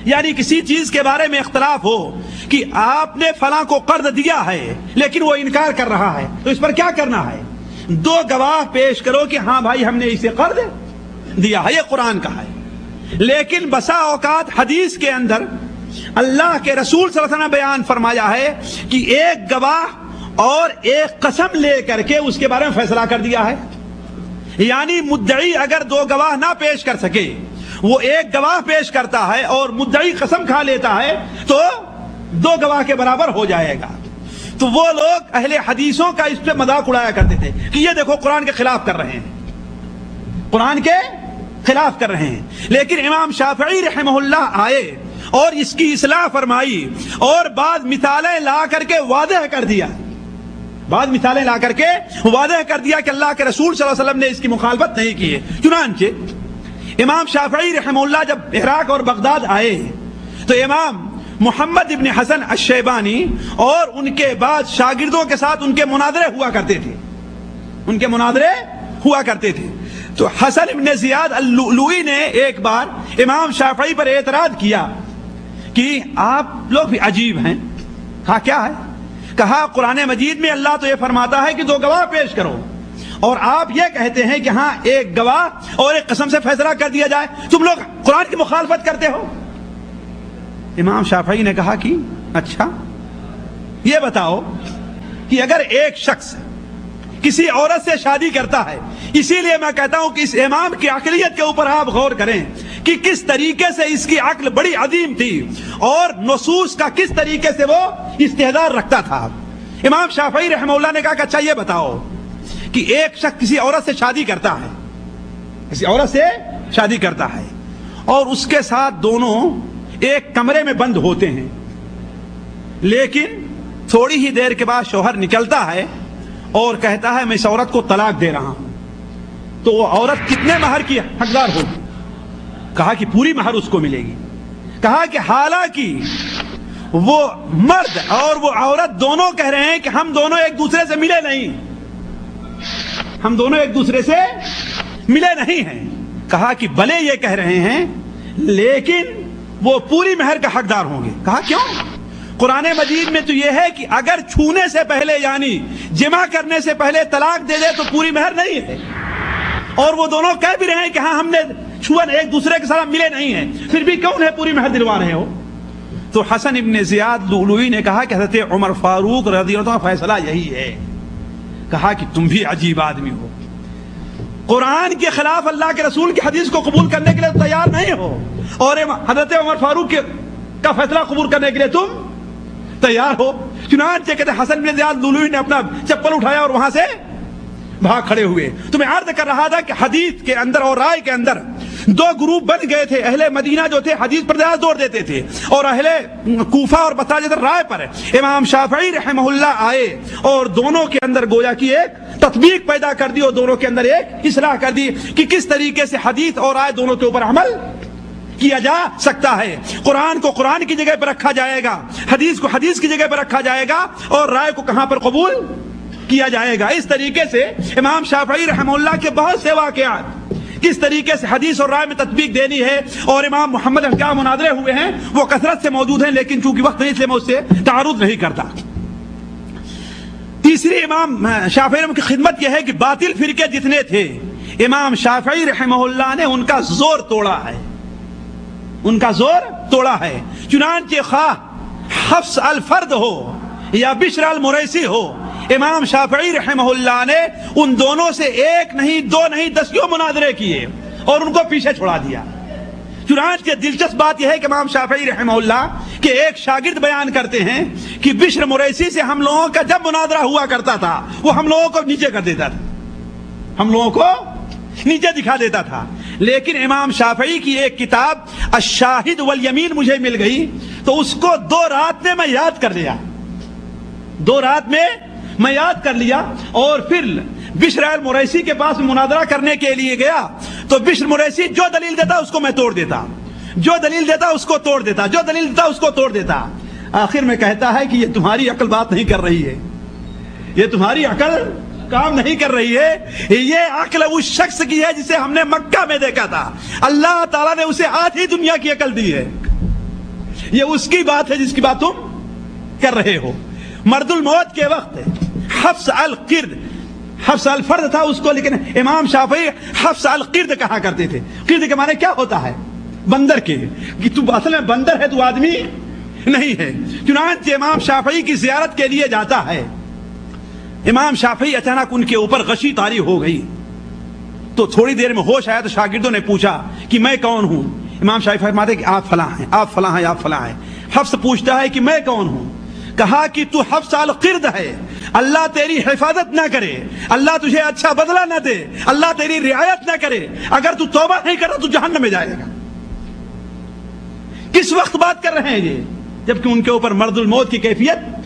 [SPEAKER 1] یعنی کسی چیز کے بارے میں اختلاف ہو کہ آپ نے فلاں کو قرض دیا ہے لیکن وہ انکار کر رہا ہے، تو اس پر کیا کرنا ہے؟ دو گواہ پیش کرو کہ ہاں بھائی ہم نے اسے قرض دیا ہے، یہ قرآن کا ہے۔ لیکن بسا اوقات حدیث کے اندر اللہ کے رسول صلی اللہ علیہ وسلم نے بیان فرمایا ہے کہ ایک گواہ اور ایک قسم لے کر کے اس کے بارے میں فیصلہ کر دیا ہے۔ یعنی مدعی اگر دو گواہ نہ پیش کر سکے، وہ ایک گواہ پیش کرتا ہے اور مدعی قسم کھا لیتا ہے تو دو گواہ کے برابر ہو جائے گا۔ تو وہ لوگ اہل حدیثوں کا اس پہ مذاق اڑایا کرتے تھے کہ یہ دیکھو قرآن کے خلاف کر رہے ہیں، قرآن کے خلاف کر رہے ہیں۔ لیکن امام شافعی رحمہ اللہ آئے اور اس کی اصلاح فرمائی اور بعض مثالیں لا کر کے واضح کر دیا، کہ اللہ کے رسول صلی اللہ علیہ وسلم نے اس کی مخالفت نہیں کی ہے۔ چنانچہ امام شافعی رحمہ اللہ جب عراق اور بغداد آئے تو امام محمد ابن حسن الشیبانی اور ان کے بعد شاگردوں کے ساتھ ان کے مناظرے ہوا کرتے تھے۔ تو حسن ابن زیاد اللؤلؤی نے ایک بار امام شافعی پر اعتراض کیا کہ آپ لوگ بھی عجیب ہیں۔ کہا کیا ہے؟ کہا قرآن مجید میں اللہ تو یہ فرماتا ہے کہ دو گواہ پیش کرو، اور آپ یہ کہتے ہیں کہ ہاں ایک گواہ اور ایک قسم سے فیصلہ کر دیا جائے، تم لوگ قرآن کی مخالفت کرتے ہو۔ امام شافعی نے کہا کہ اچھا یہ بتاؤ کہ اگر ایک شخص کسی عورت سے شادی کرتا ہے، اسی لیے میں کہتا ہوں کہ اس امام کی عقلیت کے اوپر آپ غور کریں کہ کس طریقے سے اس کی عقل بڑی عظیم تھی اور نصوص کا کس طریقے سے وہ استحضار رکھتا تھا۔ امام شافعی رحمہ اللہ نے کہا کہ اچھا یہ بتاؤ کہ ایک شخص کسی عورت سے شادی کرتا ہے اور اس کے ساتھ دونوں ایک کمرے میں بند ہوتے ہیں، لیکن تھوڑی ہی دیر کے بعد شوہر نکلتا ہے اور کہتا ہے میں اس عورت کو طلاق دے رہا ہوں، تو وہ عورت کتنے مہر کی حقدار ہوگی؟ کہا کہ پوری مہر اس کو ملے گی۔ کہا کہ حالانکہ وہ مرد اور وہ عورت دونوں کہہ رہے ہیں کہ ہم دونوں ایک دوسرے سے ملے نہیں ہیں۔ کہا کہ بھلے یہ کہہ رہے ہیں لیکن وہ پوری مہر کا حقدار ہوں گے۔ کہا کیوں؟ قرآن مجید میں تو یہ ہے کہ اگر چھونے سے پہلے یعنی جمع کرنے سے پہلے طلاق دے دے تو پوری مہر نہیں ہے، اور وہ دونوں کہہ بھی رہے ہیں کہ ہاں ہم نے چھوا ایک دوسرے کے ساتھ ملے نہیں ہیں، پھر بھی کیوں انہیں پوری مہر دلوا رہے ہو؟ تو حسن ابن زیاد لؤلؤی نے کہا کہ حضرت عمر فاروق رضی اللہ عنہ کا فیصلہ یہی ہے۔ کہا کہ تم بھی عجیب آدمی ہو، قرآن کے خلاف اللہ کے رسول کی حدیث کو قبول کرنے کے لیے تیار نہیں ہو، اور حضرت عمر فاروق کا فیصلہ قبول کرنے کے لیے تم تیار ہو۔ چنانچہ کہتے حسن بن زیاد لؤلؤی نے اپنا چپل اٹھایا اور وہاں سے بھاگ کھڑے ہوئے۔ تو میں عرض کر رہا تھا کہ حدیث کے اندر اور رائے کے اندر دو گروپ بن گئے تھے۔ اہل مدینہ جو تھے حدیث پر زیادہ زور دیتے تھے، اور اہل کوفہ اور بصرہ جو رائے پر امام شافعی رحمہ اللہ آئے اور دونوں کے اندر گویا کی ایک تطبیق پیدا کر دی اور دونوں کے اندر ایک اصلاح کر دی کہ کس طریقے سے حدیث اور رائے دونوں کے اوپر عمل کیا جا سکتا ہے۔ قرآن کو قرآن کی جگہ پر رکھا جائے گا، حدیث کو حدیث کی جگہ پر رکھا جائے گا، اور رائے کو کہاں پر قبول کیا جائے گا۔ اس طریقے سے امام شافعی رحمہ اللہ کے بہت سے واقعات کس طریقے سے حدیث اور رائے میں تطبیق دینی ہے، اور امام محمد کیا مناظرے ہوئے ہیں وہ کثرت سے موجود ہیں، لیکن چونکہ وقت نہیں اس لیے میں اس سے تعارض نہیں کرتا۔ تیسری امام شافعی رحمہ کی خدمت یہ ہے کہ باطل فرقے جتنے تھے امام شافعی رحمہ اللہ نے ان کا زور توڑا ہے۔ چنانچہ خواہ حفص الفرد ہو یا بشر المریسی ہو، امام شافعی رحمہ اللہ نے ان دونوں سے ایک نہیں دو نہیں دسیوں مناظرے کیے اور ان کو پیچھے چھوڑا دیا۔ چنانچہ دلچسپ بات یہ ہے کہ امام شافعی رحمہ اللہ کے ایک شاگرد بیان کرتے ہیں کہ بشر مریسی سے ہم لوگوں کا جب مناظرہ ہوا کرتا تھا وہ ہم لوگوں کو نیچے کر دیتا تھا، ہم لوگوں کو نیچے دکھا دیتا تھا۔ لیکن امام شافعی کی ایک کتاب الشاہد والیمین مجھے مل گئی تو اس کو 2 رات میں میں یاد کر لیا اور پھر بشر المریسی کے پاس مناظرہ کرنے کے لیے گیا تو بشر مریسی جو دلیل دیتا اس کو میں توڑ دیتا، جو دلیل دیتا اس کو توڑ دیتا، جو دلیل دیتا اس کو توڑ دیتا۔ آخر میں کہتا ہے کہ یہ تمہاری عقل بات نہیں کر رہی ہے، یہ تمہاری عقل کام نہیں کر رہی ہے، یہ عقل اس شخص کی ہے جسے ہم نے مکہ میں دیکھا تھا، اللہ تعالیٰ نے اسے آدھی دنیا کی عقل دی ہے، یہ اس کی بات ہے جس کی بات تم کر رہے ہو. مرد الموت کے وقت حفص القرد، حفص الفرد تھا اس کو، لیکن امام شافعی حفص القرد کہا کرتے تھے. قرد کے معنی کیا ہوتا ہے؟ بندر کے. کہ تو اصل میں بندر ہے، تو آدمی نہیں ہے. چنانچہ امام شافعی کی زیارت کے لیے جاتا ہے. امام شافعی اچانک ان کے اوپر غشی طاری ہو گئی تو تھوڑی دیر میں ہوش آیا تو شاگردوں نے پوچھا کہ میں کون ہوں؟ امام شافعی فرماتے کہ آپ فلاں ہیں، آپ فلاں ہیں، آپ فلاں ہیں. حفص پوچھتا ہے کہ میں کون ہوں؟ کہا کہ تو حفص القرد ہے، اللہ تیری حفاظت نہ کرے، اللہ تجھے اچھا بدلہ نہ دے، اللہ تیری رعایت نہ کرے، اگر تو توبہ نہیں کرا تو جہنم میں جائے گا. کس وقت بات کر رہے ہیں یہ؟ جبکہ ان کے اوپر مرد الموت کی کیفیت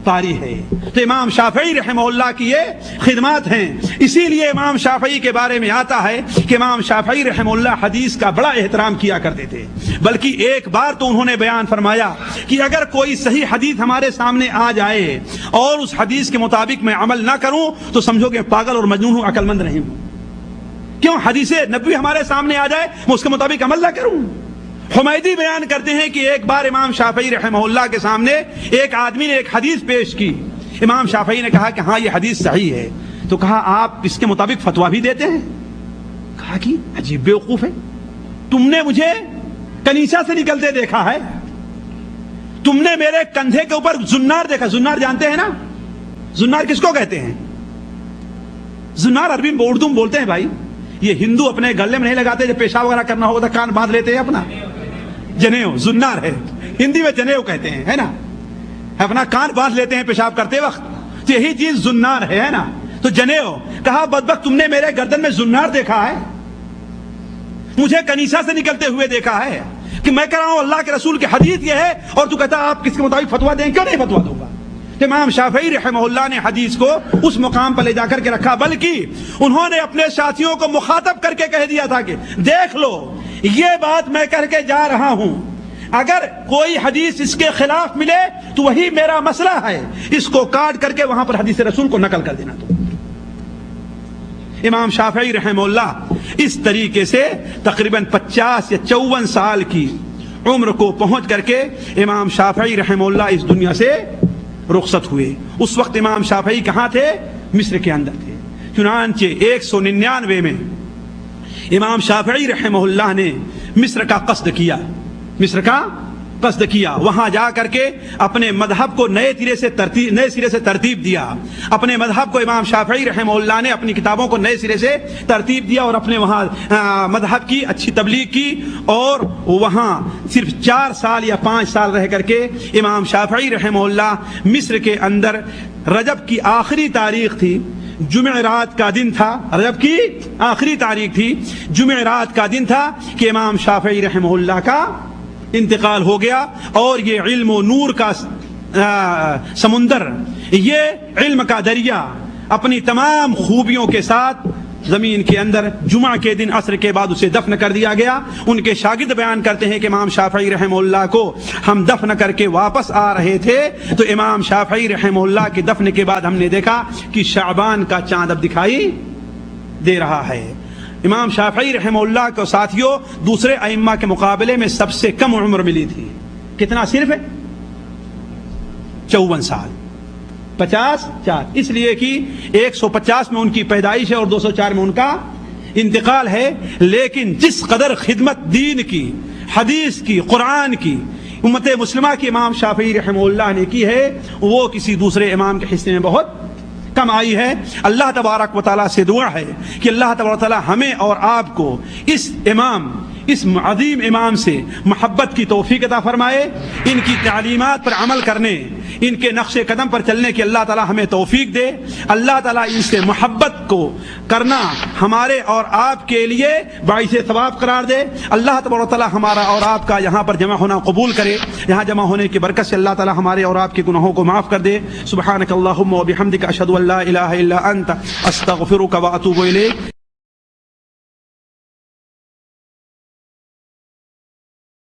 [SPEAKER 1] طاری ہے. تو امام شافعی رحمہ اللہ کی یہ خدمات ہیں. اسی لیے امام شافعی کے بارے میں آتا ہے کہ امام شافعی رحمہ اللہ حدیث کا بڑا احترام کیا کرتے تھے. بلکہ ایک بار تو انہوں نے بیان فرمایا کہ اگر کوئی صحیح حدیث ہمارے سامنے آ جائے اور اس حدیث کے مطابق میں عمل نہ کروں تو سمجھو کہ پاگل اور مجنون ہوں، عقل مند نہیں ہوں. کیوں؟ حدیث نبوی ہمارے سامنے آ جائے میں اس کے مطابق عمل نہ کروں. حمیدی بیان کرتے ہیں کہ ایک بار امام شافعی رحمہ اللہ کے سامنے ایک آدمی نے ایک حدیث پیش کی. امام شافعی نے کہا کہ ہاں یہ حدیث صحیح ہے. تو کہا آپ اس کے مطابق فتویٰ بھی دیتے ہیں؟ کہا کہ عجیب بیوقوف ہے، تم نے مجھے کنیسہ سے نکلتے دیکھا ہے، تم نے میرے کندھے کے اوپر زنار دیکھا. زنار جانتے ہیں نا؟ زنار کس کو کہتے ہیں؟ زنار عربی میں اردو میں بولتے ہیں بھائی. یہ ہندو اپنے گلے میں نہیں لگاتے، جب پیشاب وغیرہ کرنا ہوگا تو کان باندھ لیتے ہیں اپنا. جنیو زنار ہے، ہندی میں جنیو کہتے ہیں، ہے نا؟ اپنا کان باندھ لیتے ہیں پیشاب کرتے وقت، تو یہی چیز زنار ہے نا؟ تو جنیو. کہا بدبخت تم نے میرے گردن میں زنار دیکھا ہے، مجھے کنیسہ سے نکلتے ہوئے دیکھا ہے کہ میں کہہ رہا ہوں اللہ کے رسول کی حدیث یہ ہے اور تو کہتا آپ کس کے مطابق فتویٰ دیں؟ کیوں نہیں فتویٰ دوں گا؟ امام شافعی رحمہ اللہ نے حدیث کو اس مقام پر لے جا کر کے رکھا، بلکہ انہوں نے اپنے ساتھیوں کو مخاطب کر کے کہہ دیا تھا کہ دیکھ لو یہ بات میں کر کے جا رہا ہوں، اگر کوئی حدیث اس کے خلاف ملے تو وہی میرا مسئلہ ہے، اس کو کاٹ کر کے وہاں پر حدیث رسول کو نقل کر دینا. تو امام شافعی رحمہ اللہ اس طریقے سے تقریباً 50 یا 54 سال کی عمر کو پہنچ کر کے امام شافعی رحمہ اللہ اس دنیا سے رخصت ہوئے. اس وقت امام شافعی کہاں تھے؟ مصر کے اندر تھے. چنانچہ 199 میں امام شافعی رحمہ اللہ نے مصر کا قصد کیا، وہاں جا کر کے اپنے مذہب کو نئے سرے سے ترتیب دیا. اپنے مذہب کو امام شافعی رحمہ اللہ نے اپنی کتابوں کو نئے سرے سے ترتیب دیا اور اپنے وہاں مذہب کی اچھی تبلیغ کی. اور وہاں صرف 4 سال یا 5 سال رہ کر کے امام شافعی رحمہ اللہ مصر کے اندر رجب کی آخری تاریخ تھی، جمعرات کا دن تھا، رجب کی آخری تاریخ تھی، جمعرات کا دن تھا کہ امام شافعی رحمہ اللہ کا انتقال ہو گیا. اور یہ علم و نور کا سمندر، یہ علم کا دریا اپنی تمام خوبیوں کے ساتھ زمین کے اندر جمعہ کے دن عصر کے بعد اسے دفن کر دیا گیا. ان کے شاگرد بیان کرتے ہیں کہ امام شافعی رحمہ اللہ کو ہم دفن کر کے واپس آ رہے تھے تو امام شافعی رحمہ اللہ کے دفن کے بعد ہم نے دیکھا کہ شعبان کا چاند اب دکھائی دے رہا ہے. امام شافعی رحمہ اللہ کو ساتھیوں دوسرے ائمہ کے مقابلے میں سب سے کم عمر ملی تھی. کتنا؟ صرف 54 سال، 50 اس لیے کہ 150 میں ان کی پیدائش ہے اور 204 میں ان کا انتقال ہے. لیکن جس قدر خدمت دین کی، حدیث کی، قرآن کی، امت مسلمہ کی امام شافعی رحمہ اللہ نے کی ہے وہ کسی دوسرے امام کے حصے میں بہت کم آئی ہے. اللہ تبارک و تعالیٰ سے دعا ہے کہ اللہ تبارک و تعالیٰ ہمیں اور آپ کو اس عظیم امام سے محبت کی توفیق عطا فرمائے، ان کی تعلیمات پر عمل کرنے، ان کے نقش قدم پر چلنے کی اللہ تعالیٰ ہمیں توفیق دے. اللہ تعالیٰ ان سے محبت کو کرنا ہمارے اور آپ کے لیے باعث ثواب قرار دے. اللہ تبارک و تعالیٰ ہمارا اور آپ کا یہاں پر جمع ہونا قبول کرے. یہاں جمع ہونے کی برکت سے اللہ تعالیٰ ہمارے اور آپ کے گناہوں کو معاف کر دے. سبحانک اللہم و بحمدک اشہد ان لا الہ الا انت استغفرک و اتوب الیک.